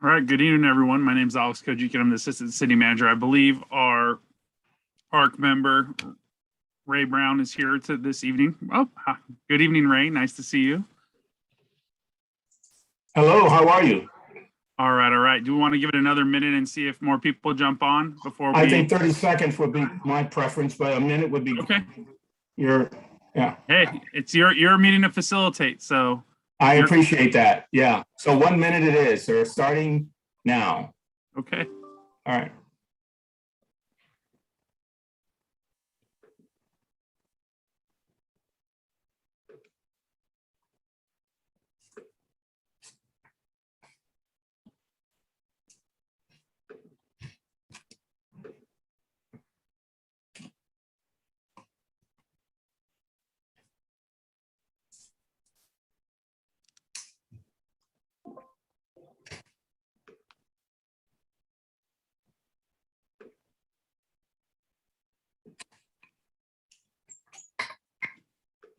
All right, good evening, everyone. My name is Alex Kojik, and I'm the Assistant City Manager. I believe our ARC member, Ray Brown, is here this evening. Oh, hi. Good evening, Ray. Nice to see you. Hello, how are you? All right. Do we want to give it another minute and see if more people jump on before we... I think 30 seconds would be my preference, but a minute would be... Okay. Yeah. Hey, it's your meeting to facilitate, so... I appreciate that. Yeah. So 1 minute it is. So starting now. Okay. All right.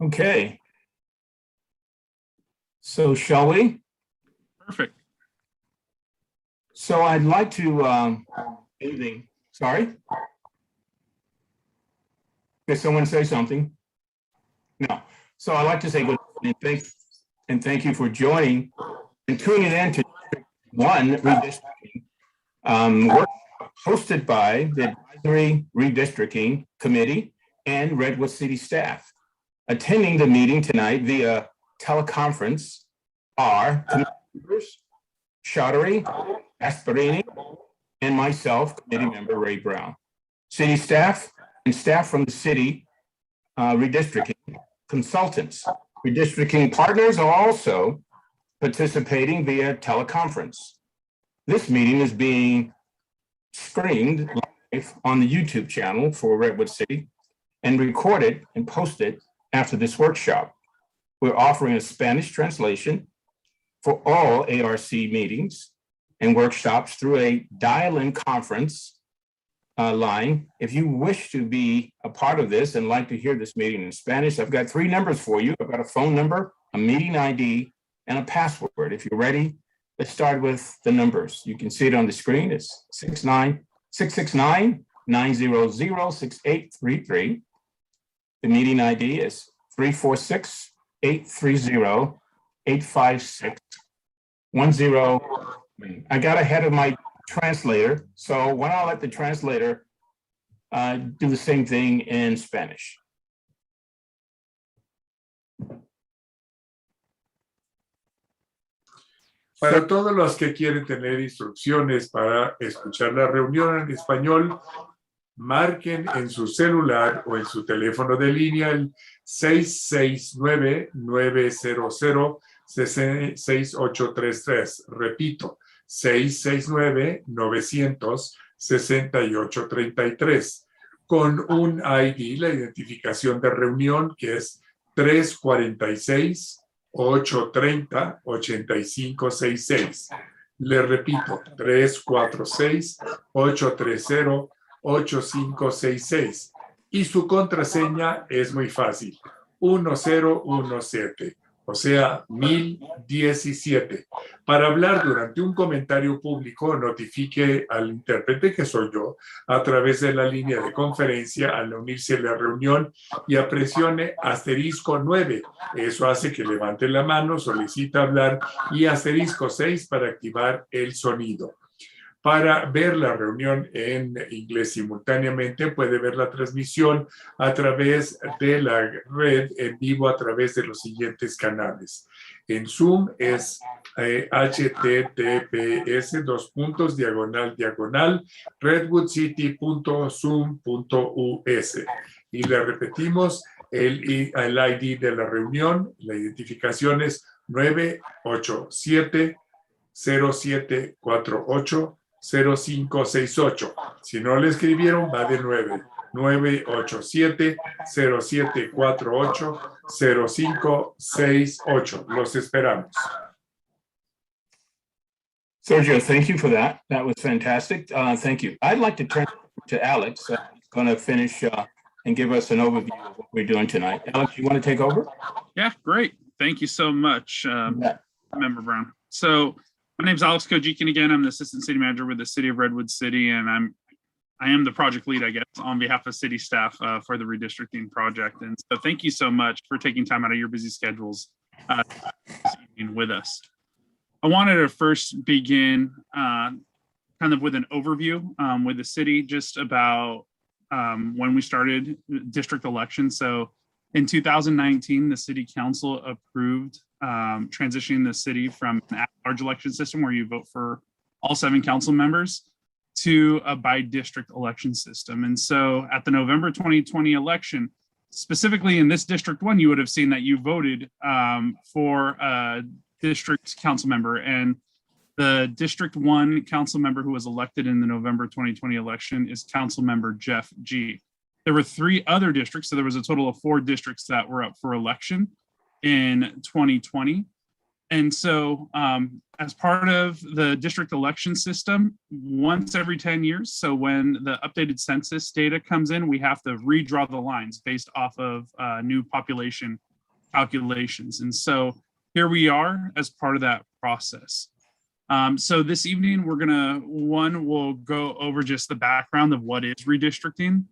Okay. So shall we? Perfect. So I'd like to, sorry? Did someone say something? No. So I'd like to say good evening and thank you for joining and tuning in to one redistricting workshop hosted by the Advisory Redistricting Committee and Redwood City staff. Attending the meeting tonight via teleconference are members Chaudhary, Gasparini, and myself, committee member Ray Brown. City staff and staff from the city redistricting consultants. Redistricting partners are also participating via teleconference. This meeting is being streamed live on the YouTube channel for Redwood City and recorded and posted after this workshop. We're offering a Spanish translation for all ARC meetings and workshops through a dial-in conference line. If you wish to be a part of this and like to hear this meeting in Spanish, I've got 3 numbers for you. I've got a phone number, a meeting ID, and a password. If you're ready, let's start with the numbers. You can see it on the screen. It's 669-900-6833. The meeting ID is 346-830-856-10. I got ahead of my translator, so why don't I let the translator do the same thing in Spanish. Para todos los que quieren tener instrucciones para escuchar la reunión en español, marquen en su celular o en su teléfono de línea el 669-900-6833. Repito, 669-900-6833. Con un ID, la identificación de reunión, que es 346-830-8566. Le repito, 346-830-8566. Y su contraseña es muy fácil, 1017, o sea, 1017. Para hablar durante un comentario público, notifique al intérprete, que soy yo, a través de la línea de conferencia al unirse a la reunión y presione *9. Eso hace que levante la mano, solicita hablar, y *6 para activar el sonido. Para ver la reunión en inglés simultáneamente, puede ver la transmisión a través de la red en vivo a través de los siguientes canales. En Zoom es https:// redwoodcity.zoom.us. Y le repetimos el ID de la reunión. La identificación es 987-0748 0568. Si no le escribieron, va de 987-0748-0568. Los esperamos. Sergio, thank you for that. That was fantastic. Thank you. I'd like to turn to Alex, who's going to finish and give us an overview of what we're doing tonight. Alex, you want to take over? Yeah, great. Thank you so much, Member Brown. So My name's Alex Kojikin again. I'm the assistant city manager with the city of Redwood City, and I am the project lead, I guess, on behalf of city staff for the redistricting project. And so thank you so much for taking time out of your busy schedules this evening with us. I wanted to first begin kind of with an overview with the city just about when we started district elections. So in 2019, the city council approved transitioning the city from an at-large election system where you vote for all 7 council members to a by-district election system. And so at the November 2020 election, specifically in this District 1, you would have seen that you voted for a district council member. And the District 1 council member who was elected in the November 2020 election is Council Member Jeff G. There were 3 other districts, so there was a total of 4 districts that were up for election in 2020. And so as part of the district election system, once every 10 years, so when the updated census data comes in, we have to redraw the lines based off of new population calculations. And so here we are as part of that process. So this evening, we'll go over just the background of what is redistricting,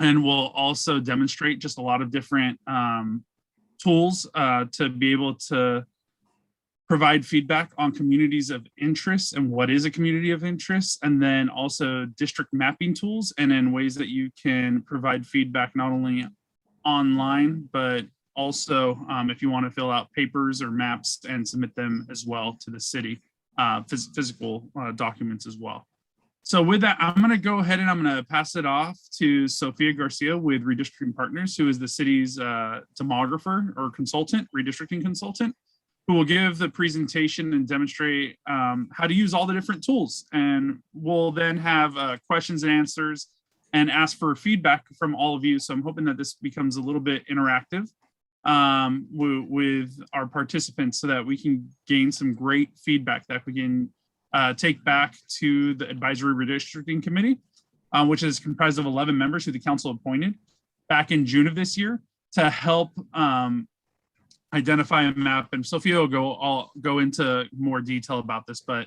and we'll also demonstrate just a lot of different tools to be able to provide feedback on communities of interest and what is a community of interest, and then also district mapping tools and in ways that you can provide feedback not only online, but also if you want to fill out papers or maps and submit them as well to the city, physical documents as well. So with that, I'm going to go ahead and I'm going to pass it off to Sophia Garcia with Redistricting Partners, who is the city's demographer or consultant, redistricting consultant, who will give the presentation and demonstrate how to use all the different tools. And we'll then have questions and answers and ask for feedback from all of you. So I'm hoping that this becomes a little bit interactive with our participants so that we can gain some great feedback that we can take back to the Advisory Redistricting Committee, which is comprised of 11 members who the council appointed back in June of this year to help identify a map. And Sophia will go into more detail about this, but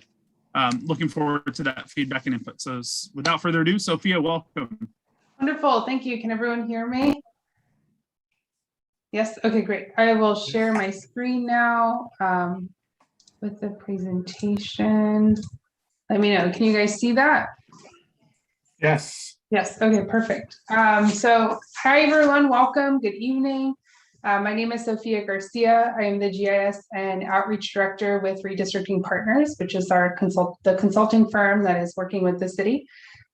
looking forward to that feedback and input. So without further ado, Sophia, welcome. Wonderful, thank you. Can everyone hear me? Yes, okay, great. I will share my screen now with the presentation. Let me know, can you guys see that? Yes. Yes, okay, perfect. So hi everyone, welcome, good evening. My name is Sophia Garcia. I am the GIS and Outreach Director with Redistricting Partners, which is the consulting firm that is working with the city.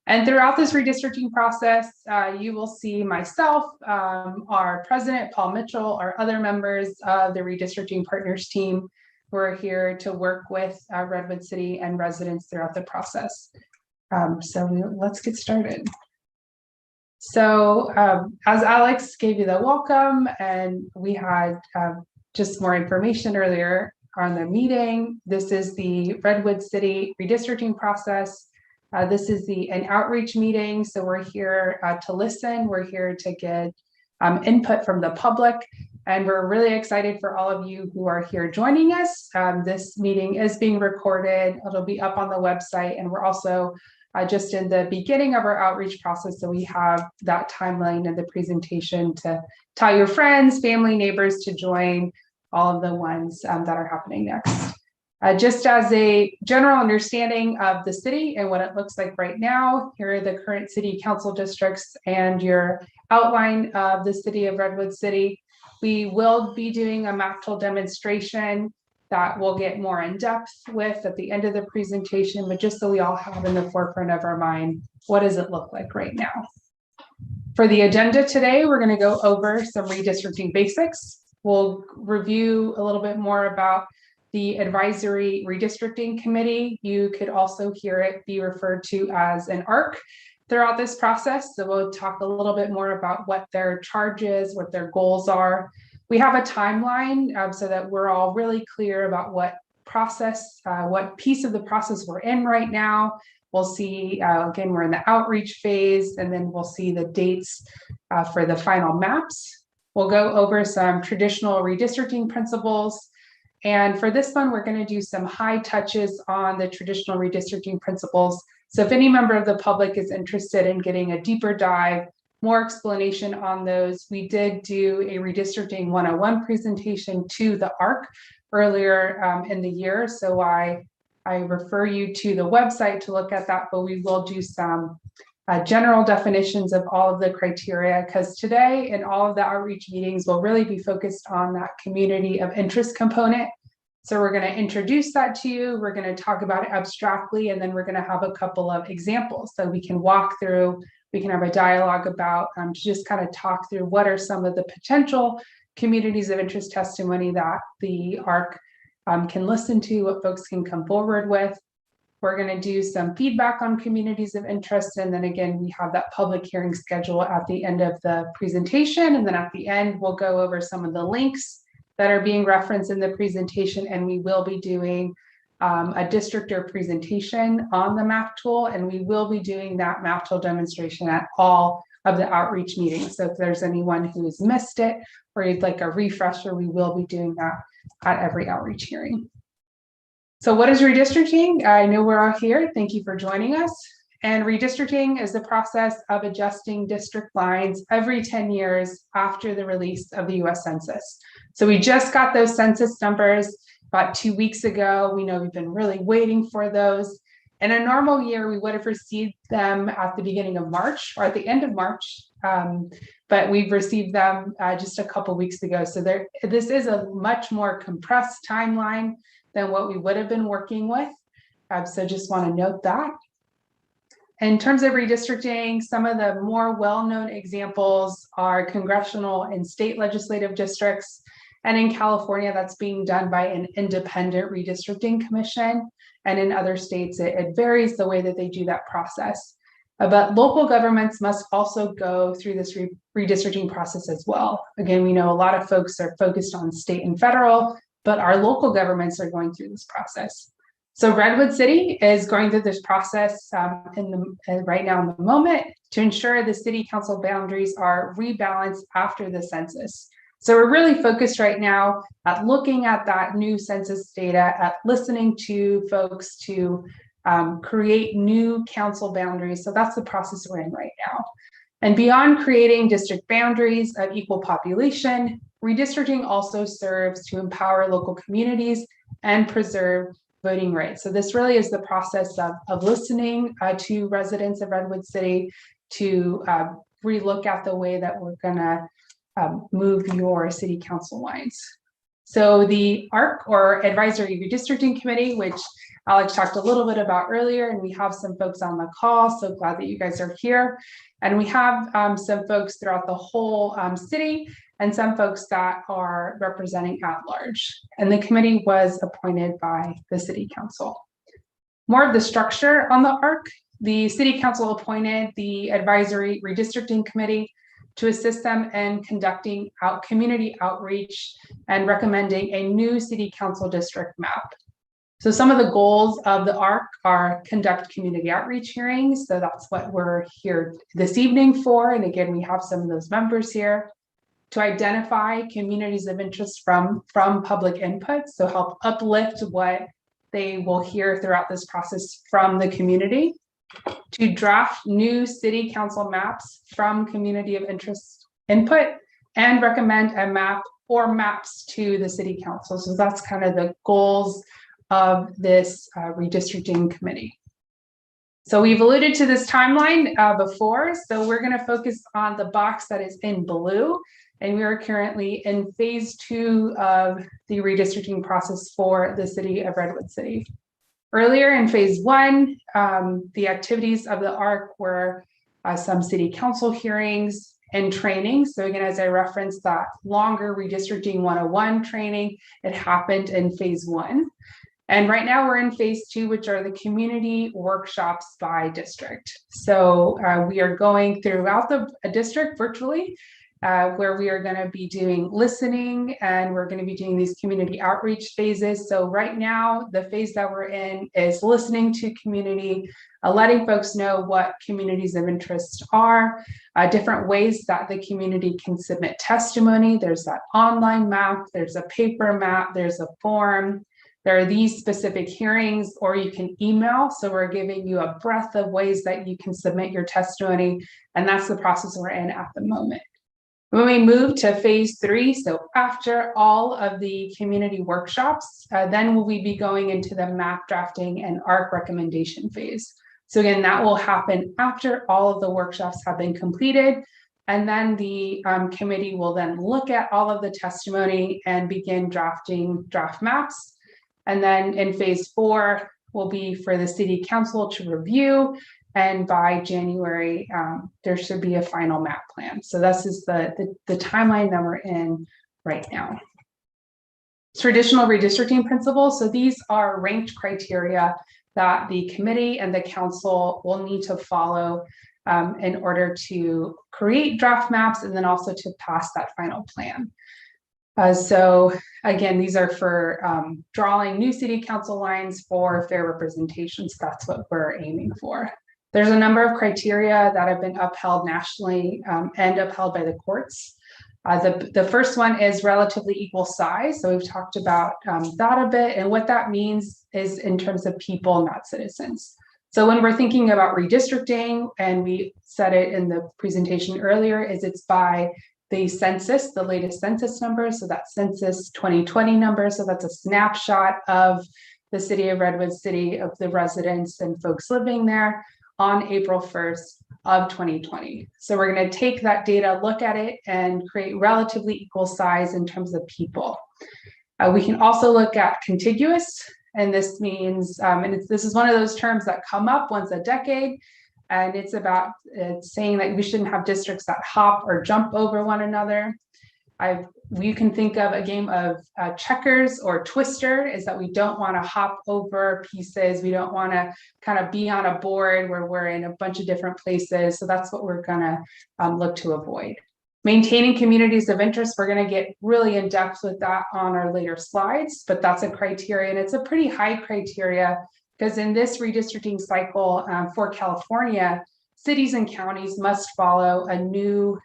And throughout this redistricting process, you will see myself, our president, Paul Mitchell, our other members of the Redistricting Partners team who are here to work with Redwood City and residents throughout the process. So let's get started. So as Alex gave you the welcome, and we had just more information earlier on the meeting, this is the Redwood City redistricting process. This is an outreach meeting, so we're here to listen. We're here to get input from the public, and we're really excited for all of you who are here joining us. This meeting is being recorded. It'll be up on the website, and we're also just in the beginning of our outreach process, so we have that timeline of the presentation to tell your friends, family, neighbors to join all of the ones that are happening next. Just as a general understanding of the city and what it looks like right now, here are the current city council districts and your outline of the city of Redwood City. We will be doing a map tool demonstration that we'll get more in depth with at the end of the presentation, but just so we all have in the forefront of our mind, what does it look like right now? For the agenda today, we're going to go over some redistricting basics. We'll review a little bit more about the Advisory Redistricting Committee. You could also hear it be referred to as an ARC throughout this process. So we'll talk a little bit more about what their charge is, what their goals are. We have a timeline so that we're all really clear about what process, what piece of the process we're in right now. We'll see, again, we're in the outreach phase, and then we'll see the dates for the final maps. We'll go over some traditional redistricting principles. And for this one, we're going to do some high touches on the traditional redistricting principles. So if any member of the public is interested in getting a deeper dive, more explanation on those, we did do a redistricting 101 presentation to the ARC earlier in the year. So I refer you to the website to look at that, but we will do some general definitions of all of the criteria, because today in all of the outreach meetings will really be focused on that community of interest component. So we're going to introduce that to you. We're going to talk about it abstractly, and then we're going to have a couple of examples so we can walk through, we can have a dialogue about to just kind of talk through what are some of the potential communities of interest testimony that the ARC can listen to, what folks can come forward with. We're going to do some feedback on communities of interest. And then again, we have that public hearing schedule at the end of the presentation. And then at the end, we'll go over some of the links that are being referenced in the presentation. And we will be doing a districtor presentation on the map tool. And we will be doing that map tool demonstration at all of the outreach meetings. So if there's anyone who's missed it or you'd like a refresher, we will be doing that at every outreach hearing. So what is redistricting? I know we're all here. Thank you for joining us. And redistricting is the process of adjusting district lines every 10 years after the release of the US Census. So we just got those census numbers about 2 weeks ago. We know we've been really waiting for those. In a normal year, we would have received them at the beginning of March or at the end of March, but we've received them just a couple weeks ago. So this is a much more compressed timeline than what we would have been working with. So just want to note that. In terms of redistricting, some of the more well-known examples are congressional and state legislative districts. And in California, that's being done by an independent redistricting commission. And in other states, it varies the way that they do that process. But local governments must also go through this redistricting process as well. Again, we know a lot of folks are focused on state and federal, but our local governments are going through this process. So Redwood City is going through this process right now in the moment to ensure the city council boundaries are rebalanced after the census. So we're really focused right now at looking at that new census data, at listening to folks to create new council boundaries. So that's the process we're in right now. And beyond creating district boundaries of equal population, redistricting also serves to empower local communities and preserve voting rights. So this really is the process of listening to residents of Redwood City to relook at the way that we're gonna move your city council lines. So the ARC, or Advisory Redistricting Committee, which Alex talked a little bit about earlier, and we have some folks on the call, so glad that you guys are here. And we have some folks throughout the whole city and some folks that are representing at large. And the committee was appointed by the city council. More of the structure on the ARC, the city council appointed the Advisory Redistricting Committee to assist them in conducting community outreach and recommending a new city council district map. So some of the goals of the ARC are conduct community outreach hearings. So that's what we're here this evening for. And again, we have some of those members here. To identify communities of interest from public input. So help uplift what they will hear throughout this process from the community. To draft new city council maps from community of interest input and recommend a map or maps to the city council. So that's kind of the goals of this redistricting committee. So we've alluded to this timeline before, so we're going to focus on the box that is in blue, and we are currently in phase 2 of the redistricting process for the city of Redwood City. Earlier in phase 1, the activities of the ARC were some city council hearings and training. So again, as I referenced that longer redistricting 101 training, it happened in phase 1. And right now we're in phase 2, which are the community workshops by district. So we are going throughout the district virtually where we are going to be doing listening, and we're going to be doing these community outreach phases. So right now, the phase that we're in is listening to community, letting folks know what communities of interest are, different ways that the community can submit testimony. There's that online map, there's a paper map, there's a form. There are these specific hearings, or you can email. So we're giving you a breadth of ways that you can submit your testimony. And that's the process we're in at the moment. When we move to phase 3, so after all of the community workshops, then will we be going into the map drafting and ARC recommendation phase. So again, that will happen after all of the workshops have been completed. And then the committee will then look at all of the testimony and begin drafting draft maps. And then in phase 4 will be for the city council to review. And by January, there should be a final map plan. So this is the timeline that we're in right now. Traditional redistricting principles. So these are ranked criteria that the committee and the council will need to follow in order to create draft maps and then also to pass that final plan. So again, these are for drawing new city council lines for fair representations. That's what we're aiming for. There's a number of criteria that have been upheld nationally and upheld by the courts. The first one is relatively equal size. So we've talked about that a bit. And what that means is in terms of people, not citizens. So when we're thinking about redistricting, and we said it in the presentation earlier, is it's by the census, the latest census number. So that census 2020 number. So that's a snapshot of the city of Redwood City, of the residents and folks living there on April 1st of 2020. So we're going to take that data, look at it, and create relatively equal size in terms of people. We can also look at contiguous, and this means, this is one of those terms that come up once a decade. And it's saying that we shouldn't have districts that hop or jump over one another. You can think of a game of checkers or Twister, is that we don't want to hop over pieces. We don't want to kind of be on a board where we're in a bunch of different places. So that's what we're going to look to avoid. Maintaining communities of interest, we're going to get really in depth with that on our later slides, but that's a criteria, and it's a pretty high criteria. Because in this redistricting cycle for California, cities and counties must follow a new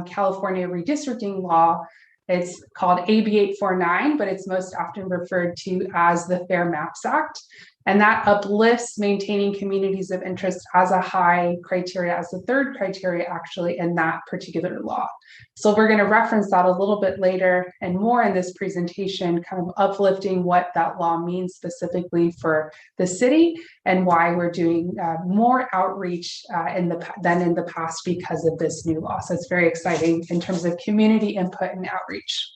California redistricting law. It's called AB 849, but it's most often referred to as the Fair Maps Act. And that uplifts maintaining communities of interest as a high criteria, as the third criteria actually in that particular law. So we're going to reference that a little bit later and more in this presentation, kind of uplifting what that law means specifically for the city and why we're doing more outreach than in the past because of this new law. So it's very exciting in terms of community input and outreach.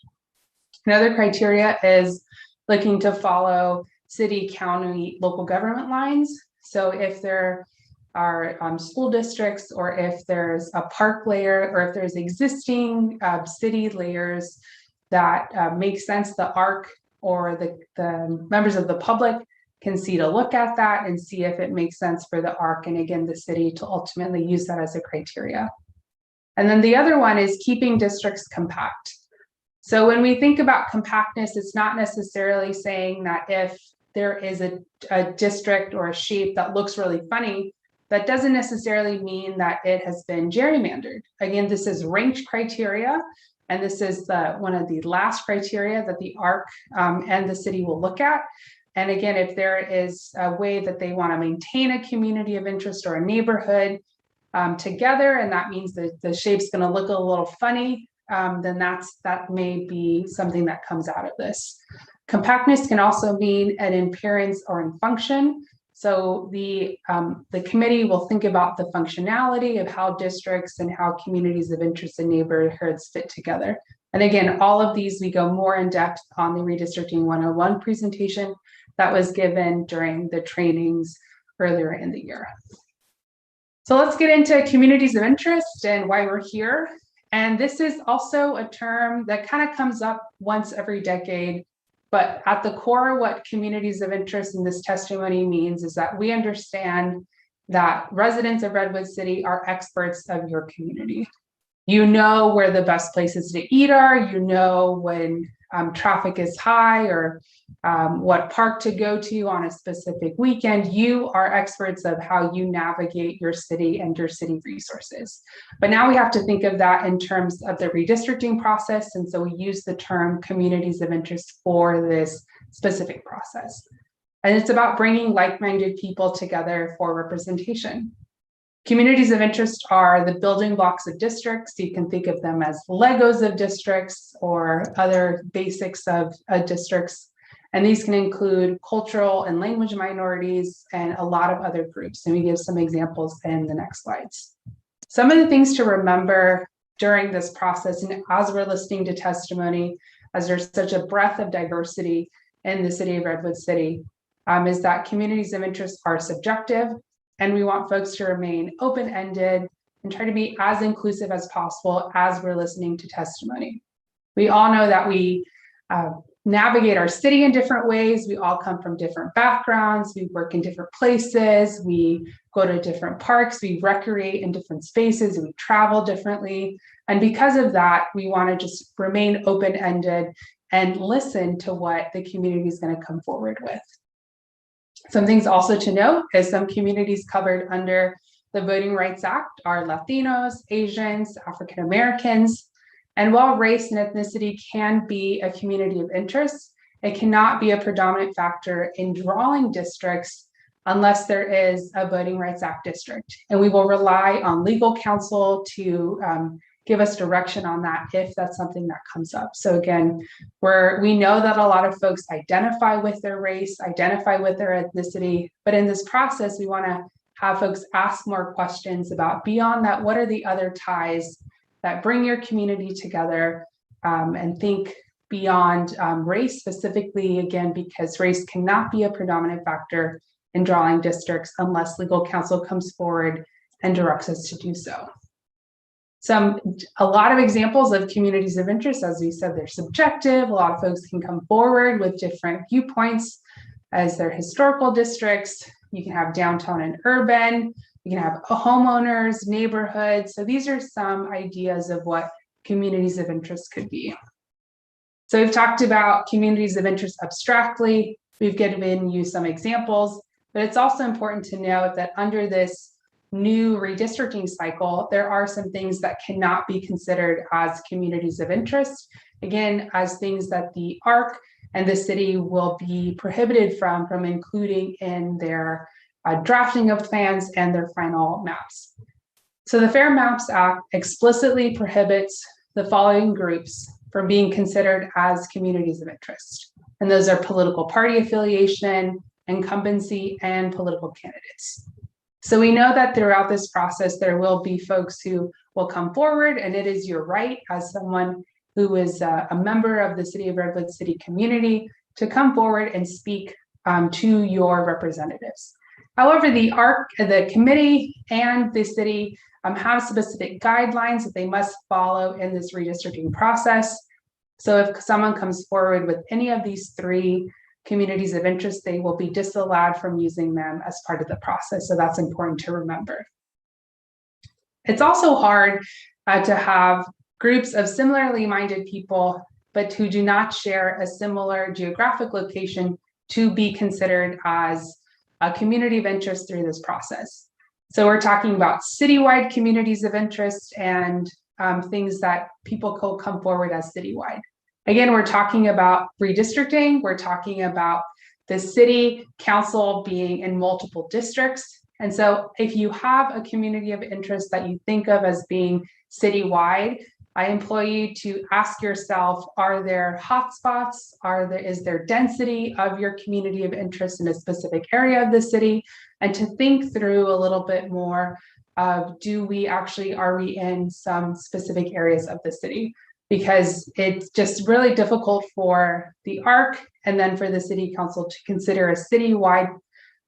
Another criteria is looking to follow city, county, local government lines. So if there are school districts, or if there's a park layer, or if there's existing city layers that make sense, the ARC or the members of the public can see to look at that and see if it makes sense for the ARC and again, the city to ultimately use that as a criteria. And then the other one is keeping districts compact. So when we think about compactness, it's not necessarily saying that if there is a district or a shape that looks really funny, that doesn't necessarily mean that it has been gerrymandered. Again, this is ranked criteria, and this is one of the last criteria that the ARC and the city will look at. And again, if there is a way that they want to maintain a community of interest or a neighborhood together, and that means that the shape's going to look a little funny, then that may be something that comes out of this. Compactness can also mean an appearance or in function. So the committee will think about the functionality of how districts and how communities of interest and neighborhoods fit together. And again, all of these, we go more in depth on the Redistricting 101 presentation that was given during the trainings earlier in the year. So let's get into communities of interest and why we're here. And this is also a term that kind of comes up once every decade. But at the core, what communities of interest in this testimony means is that we understand that residents of Redwood City are experts of your community. You know where the best places to eat are, you know when traffic is high, or what park to go to on a specific weekend. You are experts of how you navigate your city and your city resources. But now we have to think of that in terms of the redistricting process. And so we use the term communities of interest for this specific process. And it's about bringing like-minded people together for representation. Communities of interest are the building blocks of districts. You can think of them as Legos of districts or other basics of districts. And these can include cultural and language minorities and a lot of other groups. And we give some examples in the next slides. Some of the things to remember during this process, and as we're listening to testimony, as there's such a breadth of diversity in the city of Redwood City, is that communities of interest are subjective. And we want folks to remain open-ended and try to be as inclusive as possible as we're listening to testimony. We all know that we navigate our city in different ways. We all come from different backgrounds. We work in different places. We go to different parks. We recreate in different spaces. We travel differently. And because of that, we want to just remain open-ended and listen to what the community is going to come forward with. Some things also to note is some communities covered under the Voting Rights Act are Latinos, Asians, African Americans. And while race and ethnicity can be a community of interest, it cannot be a predominant factor in drawing districts unless there is a Voting Rights Act district. And we will rely on legal counsel to give us direction on that if that's something that comes up. So again, we know that a lot of folks identify with their race, identify with their ethnicity, but in this process, we want to have folks ask more questions about beyond that, what are the other ties that bring your community together, and think beyond race specifically, again, because race cannot be a predominant factor in drawing districts unless legal counsel comes forward and directs us to do so. A lot of examples of communities of interest, as we said, they're subjective. A lot of folks can come forward with different viewpoints as their historical districts. You can have downtown and urban. You can have homeowners, neighborhoods. So these are some ideas of what communities of interest could be. So we've talked about communities of interest abstractly. We've given you some examples, but it's also important to note that under this new redistricting cycle, there are some things that cannot be considered as communities of interest, again, as things that the ARC and the city will be prohibited from including in their drafting of plans and their final maps. So the Fair Maps Act explicitly prohibits the following groups from being considered as communities of interest. And those are political party affiliation, incumbency, and political candidates. So we know that throughout this process, there will be folks who will come forward, and it is your right as someone who is a member of the City of Redwood City community to come forward and speak to your representatives. However, the ARC, the committee and the city have specific guidelines that they must follow in this redistricting process. So if someone comes forward with any of these three communities of interest, they will be disallowed from using them as part of the process. So that's important to remember. It's also hard to have groups of similarly minded people, but who do not share a similar geographic location to be considered as a community of interest through this process. So we're talking about citywide communities of interest and things that people could come forward as citywide. Again, we're talking about redistricting. We're talking about the city council being in multiple districts. And so if you have a community of interest that you think of as being citywide, I implore you to ask yourself, are there hotspots? Is there density of your community of interest in a specific area of the city? And to think through a little bit more of, are we in some specific areas of the city? Because it's just really difficult for the ARC and then for the city council to consider a citywide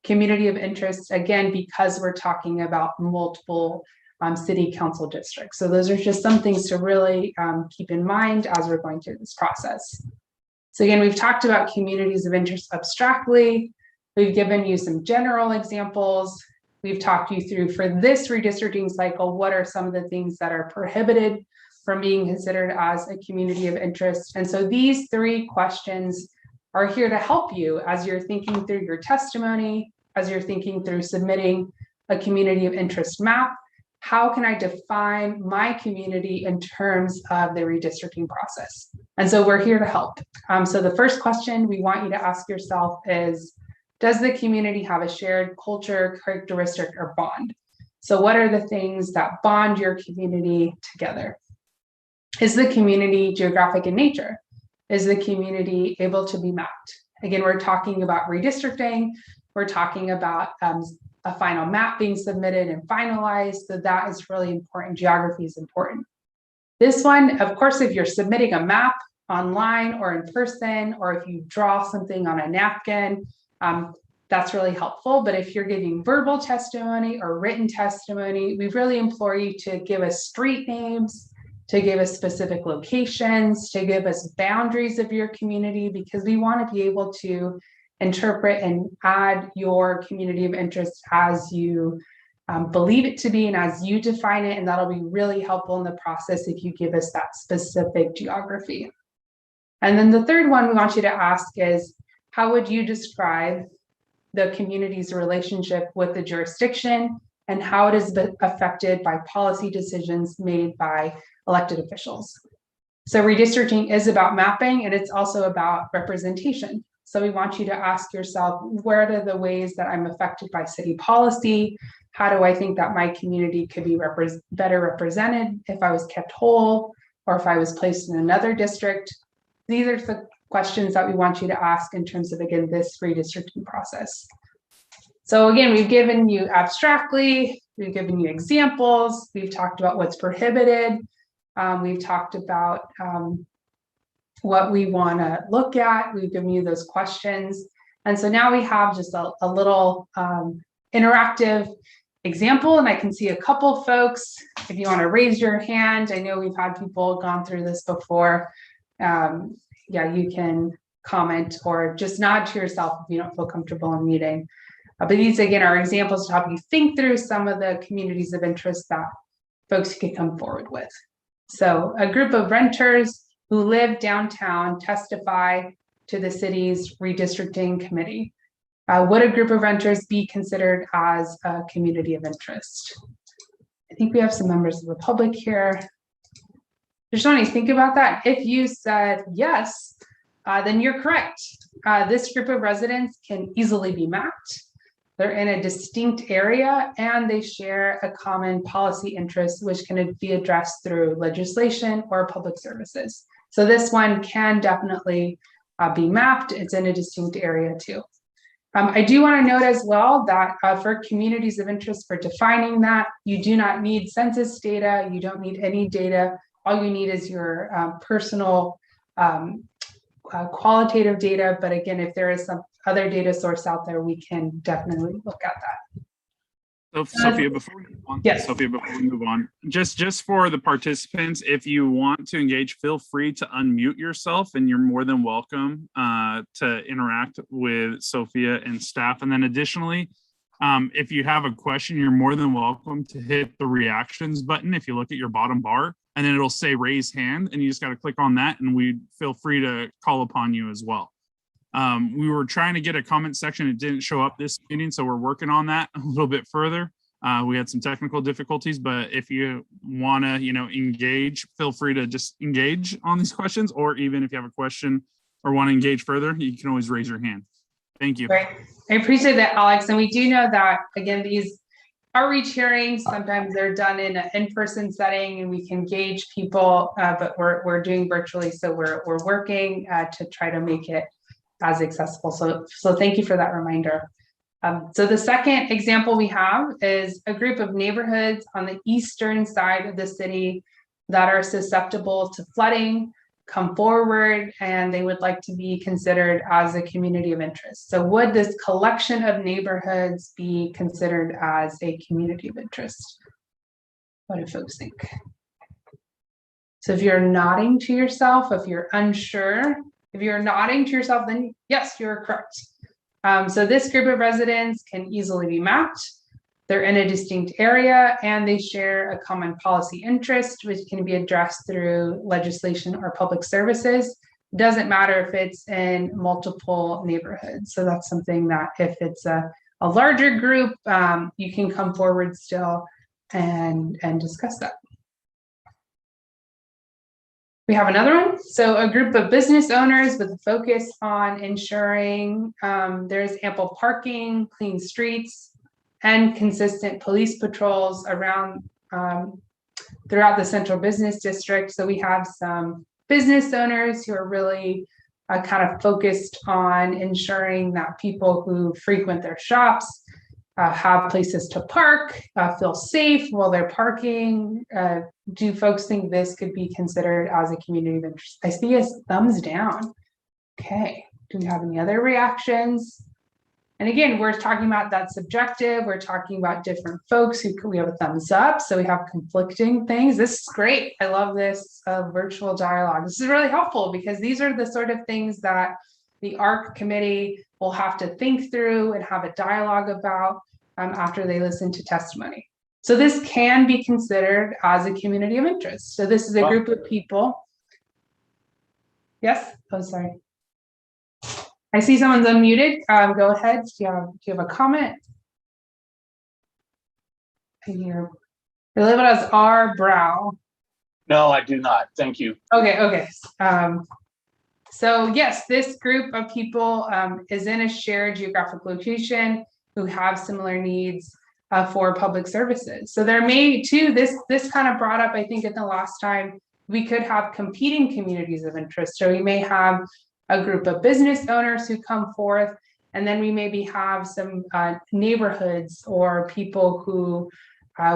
community of interest, again, because we're talking about multiple city council districts. So those are just some things to really keep in mind as we're going through this process. So again, we've talked about communities of interest abstractly. We've given you some general examples. We've talked you through for this redistricting cycle, what are some of the things that are prohibited from being considered as a community of interest. And so these 3 questions are here to help you as you're thinking through your testimony, as you're thinking through submitting a community of interest map. How can I define my community in terms of the redistricting process? And so we're here to help. So the first question we want you to ask yourself is, does the community have a shared culture, characteristic, or bond? So what are the things that bond your community together? Is the community geographic in nature? Is the community able to be mapped? Again, we're talking about redistricting. We're talking about a final map being submitted and finalized. So that is really important. Geography is important. This one, of course, if you're submitting a map online or in person, or if you draw something on a napkin, that's really helpful. But if you're giving verbal testimony or written testimony, we really implore you to give us street names, to give us specific locations, to give us boundaries of your community, because we want to be able to interpret and add your community of interest as you believe it to be and as you define it. And that'll be really helpful in the process if you give us that specific geography. And then the third one we want you to ask is, how would you describe the community's relationship with the jurisdiction and how it is affected by policy decisions made by elected officials? So redistricting is about mapping, and it's also about representation. So we want you to ask yourself, where are the ways that I'm affected by city policy? How do I think that my community could be better represented if I was kept whole or if I was placed in another district? These are the questions that we want you to ask in terms of, again, this redistricting process. So again, we've given you abstractly, we've given you examples, we've talked about what's prohibited, we've talked about what we want to look at, we've given you those questions. And so now we have just a little interactive example, and I can see a couple folks. If you want to raise your hand, I know we've had people gone through this before. Yeah, you can comment or just nod to yourself if you don't feel comfortable in meeting. But these, again, are examples to help you think through some of the communities of interest that folks could come forward with. So a group of renters who live downtown testify to the city's redistricting committee. Would a group of renters be considered as a community of interest? I think we have some members of the public here. Just want to think about that. If you said yes, then you're correct. This group of residents can easily be mapped. They're in a distinct area and they share a common policy interest, which can be addressed through legislation or public services. So this one can definitely be mapped. It's in a distinct area too. I do want to note as well that for communities of interest, for defining that, you do not need census data. You don't need any data. All you need is your personal qualitative data. But again, if there is some other data source out there, we can definitely look at that. So Sophia, before we move on, yes. Sophia, before we move on, just for the participants, if you want to engage, feel free to unmute yourself, and you're more than welcome to interact with Sophia and staff. And then additionally, if you have a question, you're more than welcome to hit the reactions button. If you look at your bottom bar, and then it'll say raise hand, and you just got to click on that, and we feel free to call upon you as well. We were trying to get a comment section. It didn't show up this meeting, so we're working on that a little bit further. We had some technical difficulties, but if you want to, engage, feel free to just engage on these questions, or even if you have a question or want to engage further, you can always raise your hand. Thank you. Right. I appreciate that, Alex. And we do know that, again, these outreach hearings, sometimes they're done in an in-person setting and we can gauge people, but we're doing virtually. So we're working to try to make it as accessible. So thank you for that reminder. So the second example we have is a group of neighborhoods on the eastern side of the city that are susceptible to flooding come forward, and they would like to be considered as a community of interest. So would this collection of neighborhoods be considered as a community of interest? What do folks think? So if you're nodding to yourself, if you're unsure, if you're nodding to yourself, then yes, you're correct. So this group of residents can easily be mapped. they're in a distinct area, and they share a common policy interest, which can be addressed through legislation or public services. Doesn't matter if it's in multiple neighborhoods. So that's something that if it's a larger group, you can come forward still and discuss that. We have another one. So a group of business owners with a focus on ensuring there's ample parking, clean streets, and consistent police patrols around throughout the central business district. So we have some business owners who are really kind of focused on ensuring that people who frequent their shops have places to park, feel safe while they're parking. Do folks think this could be considered as a community of interest? I see a thumbs down. Okay, do we have any other reactions? And again, we're talking about that subjective. We're talking about different folks who we have a thumbs up. So we have conflicting things. This is great. I love this virtual dialogue. This is really helpful because these are the sort of things that the ARC committee will have to think through and have a dialogue about after they listen to testimony. So this can be considered as a community of interest. So this is a group of people. Yes, oh, sorry. I see someone's unmuted. Go ahead. Do you have a comment? You're labeled as R. Brow. No, I do not. Thank you. Okay. So yes, this group of people is in a shared geographic location who have similar needs for public services. So there may too, this kind of brought up, I think at the last time, we could have competing communities of interest. So we may have a group of business owners who come forth, and then we maybe have some neighborhoods or people who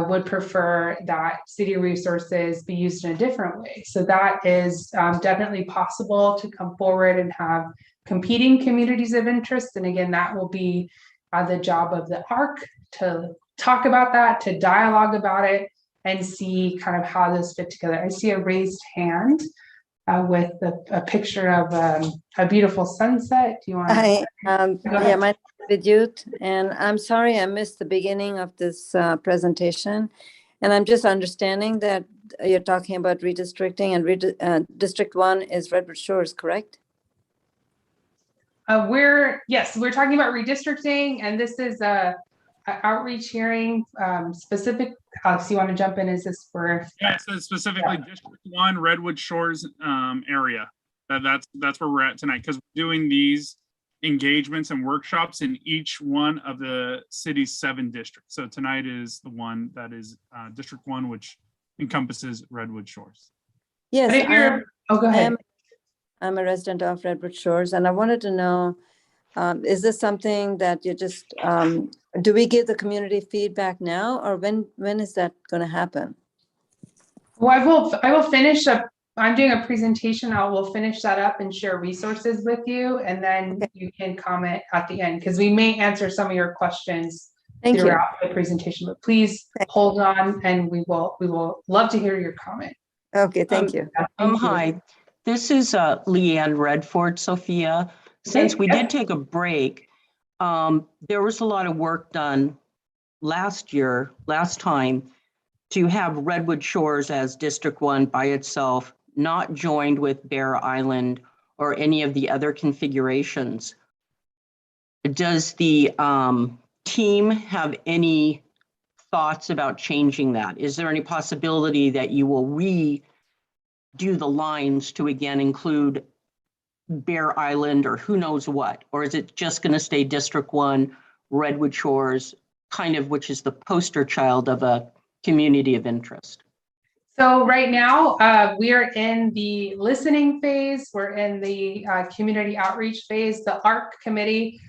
would prefer that city resources be used in a different way. So that is definitely possible to come forward and have competing communities of interest. And again, that will be the job of the ARC to talk about that, to dialogue about it, and see kind of how those fit together. I see a raised hand with a picture of a beautiful sunset. Do you want to? Yeah, my Vidyut, and I'm sorry I missed the beginning of this presentation. And I'm just understanding that you're talking about redistricting, and District 1 is Redwood Shores, correct? We're talking about redistricting, and this is a outreach hearing specific. So you want to jump in? Is this for? Yeah, so specifically District 1, Redwood Shores area. That's where we're at tonight, because we're doing these engagements and workshops in each one of the city's 7 districts. So tonight is the one that is District 1, which encompasses Redwood Shores. Yes, go ahead. I'm a resident of Redwood Shores, and I wanted to know, is this something that you just, do we give the community feedback now, or when is that going to happen? Well, I will finish up. I'm doing a presentation. We'll finish that up and share resources with you, and then you can comment at the end, because we may answer some of your questions throughout the presentation. But please hold on, and we will love to hear your comment. Okay, thank you. Hi, this is Leanne Redford, Sophia. Since we did take a break, there was a lot of work done last time, to have Redwood Shores as District 1 by itself, not joined with Bear Island or any of the other configurations. Does the team have any thoughts about changing that? Is there any possibility that you will redo the lines to again include Bear Island or who knows what? Or is it just going to stay District 1, Redwood Shores, kind of, which is the poster child of a community of interest? So right now, we are in the listening phase. We're in the community outreach phase. The ARC committee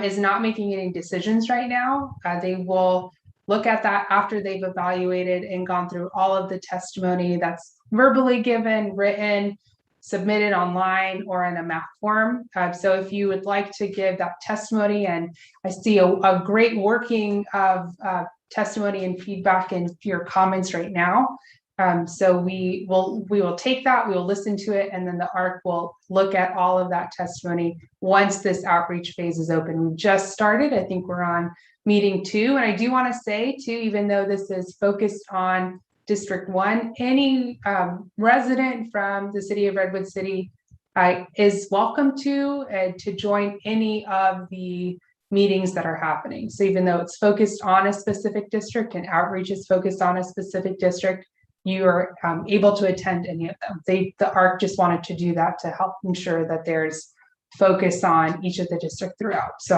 is not making any decisions right now. They will look at that after they've evaluated and gone through all of the testimony that's verbally given, written, submitted online, or in a map form. So if you would like to give that testimony, and I see a great working of testimony and feedback and your comments right now, So we will take that, we will listen to it, and then the ARC will look at all of that testimony once this outreach phase is open. We just started. I think we're on meeting 2. And I do want to say too, even though this is focused on District 1, any resident from the city of Redwood City is welcome to join any of the meetings that are happening. So even though it's focused on a specific district and outreach is focused on a specific district, you are able to attend any of them. The ARC just wanted to do that to help ensure that there's focus on each of the district throughout. So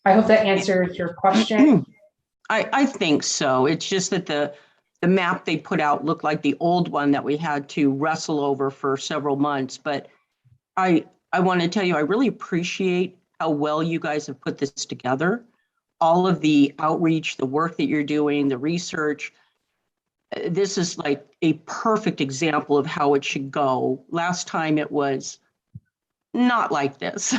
I hope that answers your question. I think so. It's just that the map they put out looked like the old one that we had to wrestle over for several months. But I want to tell you, I really appreciate how well you guys have put this together. All of the outreach, the work that you're doing, the research. This is like a perfect example of how it should go. Last time it was not like this.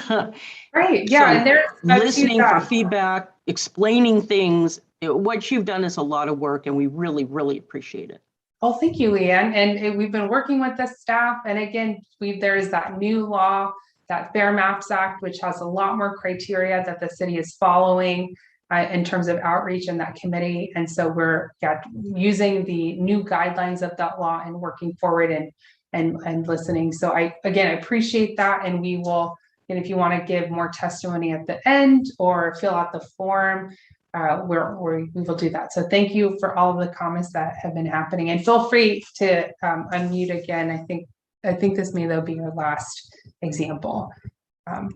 Right. Yeah. So and there's listening for feedback. feedback, explaining things. What you've done is a lot of work, and we really, really appreciate it. Oh, thank you, Leanne. And we've been working with the staff. And again, there is that new law, that Fair Maps Act, which has a lot more criteria that the city is following in terms of outreach in that committee. And so we're using the new guidelines of that law and working forward and listening. So I appreciate that. And we will, and if you want to give more testimony at the end or fill out the form, we will do that. So thank you for all of the comments that have been happening, and feel free to unmute again. I think this may though be our last example. Oh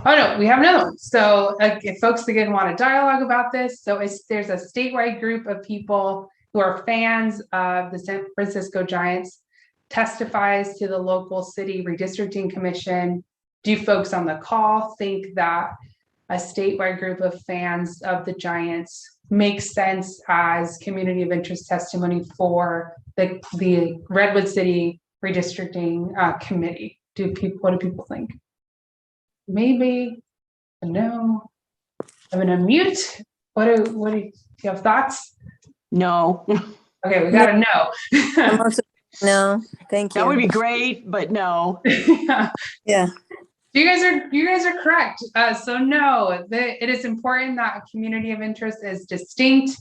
no, we have another one. So if folks again want to dialogue about this, so there's a statewide group of people who are fans of the San Francisco Giants, testifies to the local city redistricting commission. Do folks on the call think that a statewide group of fans of the Giants makes sense as community of interest testimony for the Redwood City redistricting committee? What do people think? Maybe, no. I'm gonna unmute. What do you have thoughts? No. Okay, we got a no. No, thank you. That would be great, but no. Yeah. You guys are correct. So no, it is important that a community of interest is distinct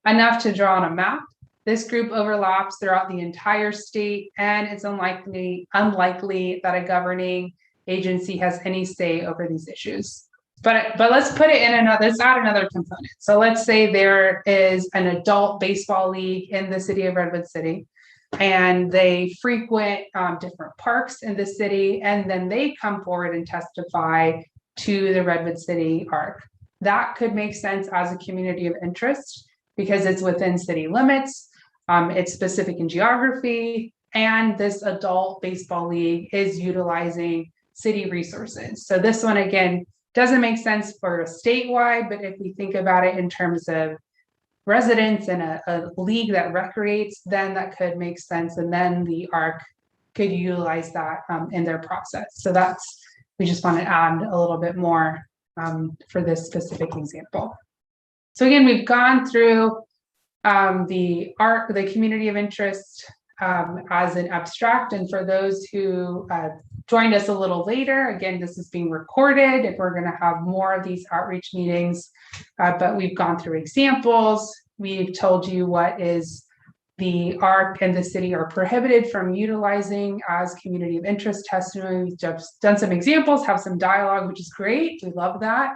enough to draw on a map. This group overlaps throughout the entire state, and it's unlikely that a governing agency has any say over these issues. But let's put it in let's add another component. So let's say there is an adult baseball league in the city of Redwood City, and they frequent different parks in the city, and then they come forward and testify to the Redwood City ARC. That could make sense as a community of interest because it's within city limits, it's specific in geography, and this adult baseball league is utilizing city resources. So this one, again, doesn't make sense for a statewide, but if we think about it in terms of residents in a league that recreates, then that could make sense. And then the ARC could utilize that in their process. So we just want to add a little bit more for this specific example. So again, we've gone through the ARC, the community of interest as an abstract. And for those who joined us a little later, again, this is being recorded if we're going to have more of these outreach meetings, but we've gone through examples. We've told you what is the ARC and the city are prohibited from utilizing as community of interest testimony. We've just done some examples, have some dialogue, which is great. We love that.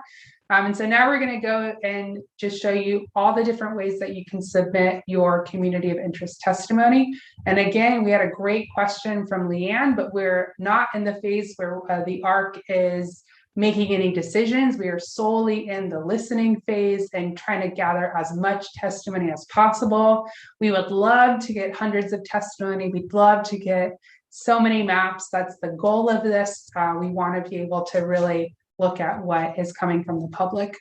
And so now we're going to go and just show you all the different ways that you can submit your community of interest testimony. And again, we had a great question from Leanne, but we're not in the phase where the ARC is making any decisions. We are solely in the listening phase and trying to gather as much testimony as possible. We would love to get hundreds of testimony. We'd love to get so many maps. That's the goal of this. We want to be able to really look at what is coming from the public.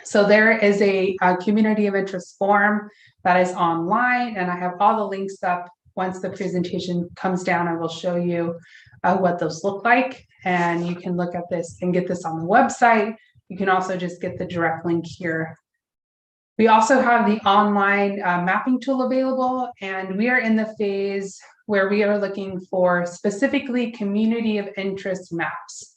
So there is a community of interest form that is online, and I have all the links up. Once the presentation comes down, I will show you what those look like, and you can look at this and get this on the website. You can also just get the direct link here. We also have the online mapping tool available, and we are in the phase where we are looking for specifically community of interest maps.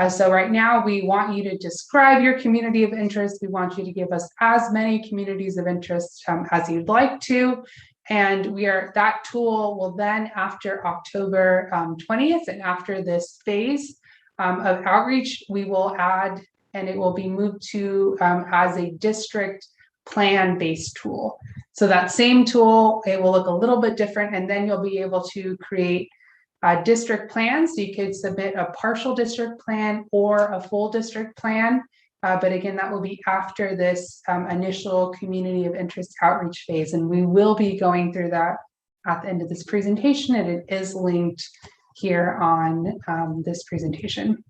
So right now we want you to describe your community of interest. We want you to give us as many communities of interest as you'd like to. And that tool will then, after October 20th and after this phase of outreach, we will add, and it will be moved to as a district plan-based tool. So that same tool, it will look a little bit different, and then you'll be able to create district plans. So you could submit a partial district plan or a full district plan. But again, that will be after this initial community of interest outreach phase. And we will be going through that at the end of this presentation, and it is linked here on this presentation.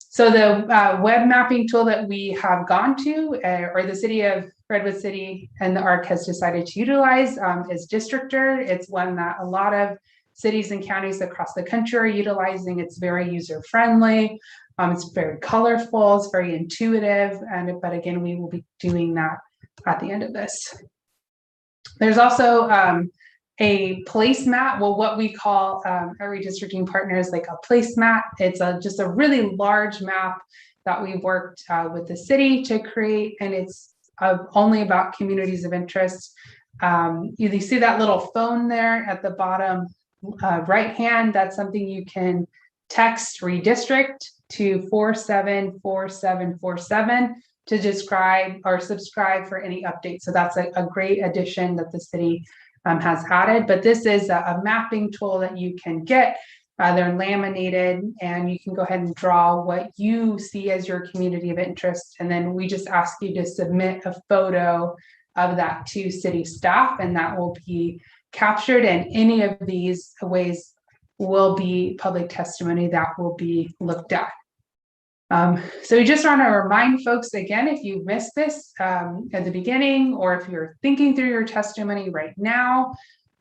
So the web mapping tool that we have gone to, or the city of Redwood City and the ARC has decided to utilize, is Districtor. It's one that a lot of cities and counties across the country are utilizing. It's very user-friendly. It's very colorful, it's very intuitive, but again, we will be doing that at the end of this. There's also a placemat, well, what we call our redistricting partners, like a placemat. It's just a really large map that we worked with the city to create, and it's only about communities of interest. You see that little phone there at the bottom right hand, that's something you can text redistrict to 474747 to describe or subscribe for any updates. So that's a great addition that the city has added. But this is a mapping tool that you can get. They're laminated, and you can go ahead and draw what you see as your community of interest. And then we just ask you to submit a photo of that to city staff, and that will be captured. And any of these ways will be public testimony that will be looked at. So we just want to remind folks again, if you missed this at the beginning, or if you're thinking through your testimony right now,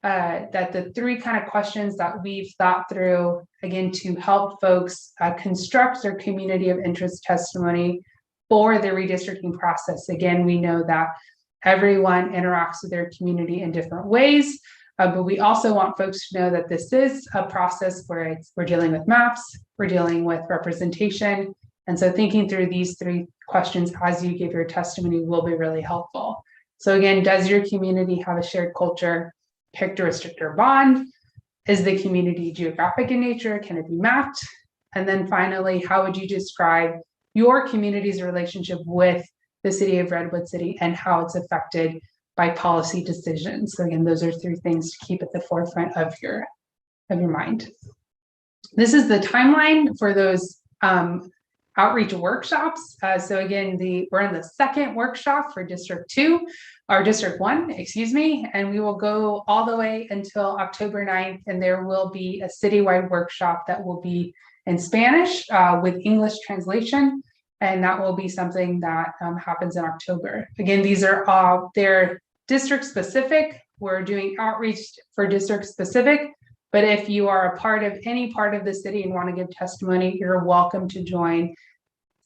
that the three kind of questions that we've thought through, again, to help folks construct their community of interest testimony for the redistricting process. Again, we know that everyone interacts with their community in different ways. But we also want folks to know that this is a process where we're dealing with maps, we're dealing with representation. And so thinking through these three questions as you give your testimony will be really helpful. So again, does your community have a shared culture, characteristic, or bond? Is the community geographic in nature? Can it be mapped? And then finally, how would you describe your community's relationship with the city of Redwood City and how it's affected by policy decisions? So again, those are three things to keep at the forefront of your mind. This is the timeline for those outreach workshops. So again, we're in the second workshop for District 2, or District 1, excuse me, and we will go all the way until October 9th, and there will be a citywide workshop that will be in Spanish with English translation, and that will be something that happens in October. Again, these are all, they're district specific. We're doing outreach for district specific, but if you are a part of any part of the city and want to give testimony, you're welcome to join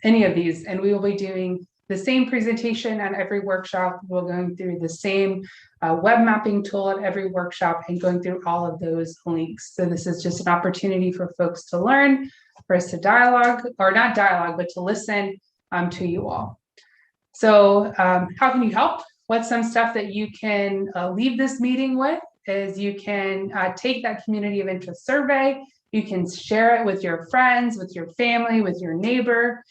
any of these. And we will be doing the same presentation at every workshop. We're going through the same web mapping tool at every workshop and going through all of those links. So this is just an opportunity for folks to learn, for us to dialogue, or not dialogue, but to listen to you all. So how can you help? What's some stuff that you can leave this meeting with? Is you can take that community of interest survey. You can share it with your friends, with your family, with your neighbor.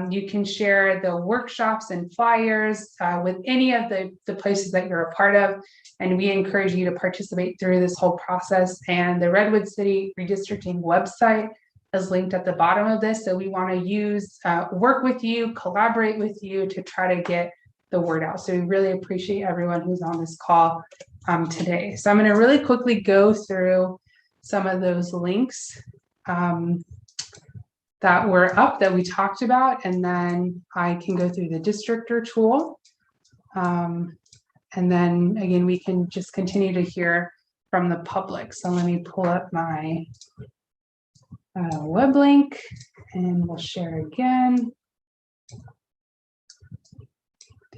You can share the workshops and flyers with any of the places that you're a part of. And we encourage you to participate through this whole process. And the Redwood City Redistricting website is linked at the bottom of this. So we want to work with you, collaborate with you to try to get the word out. So we really appreciate everyone who's on this call today. So I'm going to really quickly go through some of those links that were up that we talked about, and then I can go through the Districtor tool. And then again, we can just continue to hear from the public. So let me pull up my web link and we'll share again.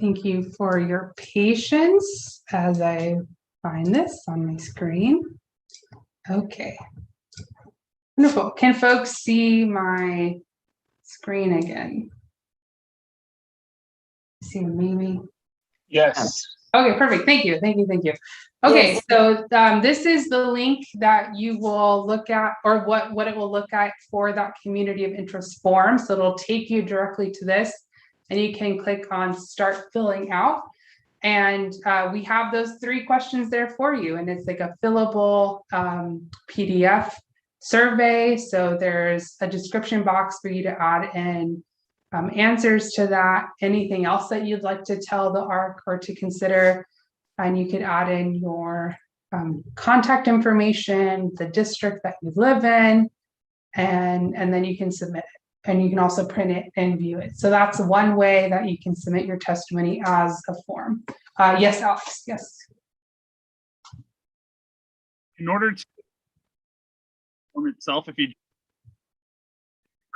Thank you for your patience as I find this on my screen. Okay. Wonderful. Can folks see my screen again? See, maybe. Yes. Okay, perfect. Thank you. Thank you. Thank you. Okay, Yes. so this is the link that you will look at, or what it will look at for that community of interest form. So it'll take you directly to this, and you can click on start filling out. And we have those 3 questions there for you, and it's like a fillable PDF survey. So there's a description box for you to add in answers to that, anything else that you'd like to tell the ARC or to consider, and you could add in your contact information, the district that you live in, and then you can submit it. And you can also print it and view it. So that's one way that you can submit your testimony as a form. Yes, Alex, yes. In order to form itself, if you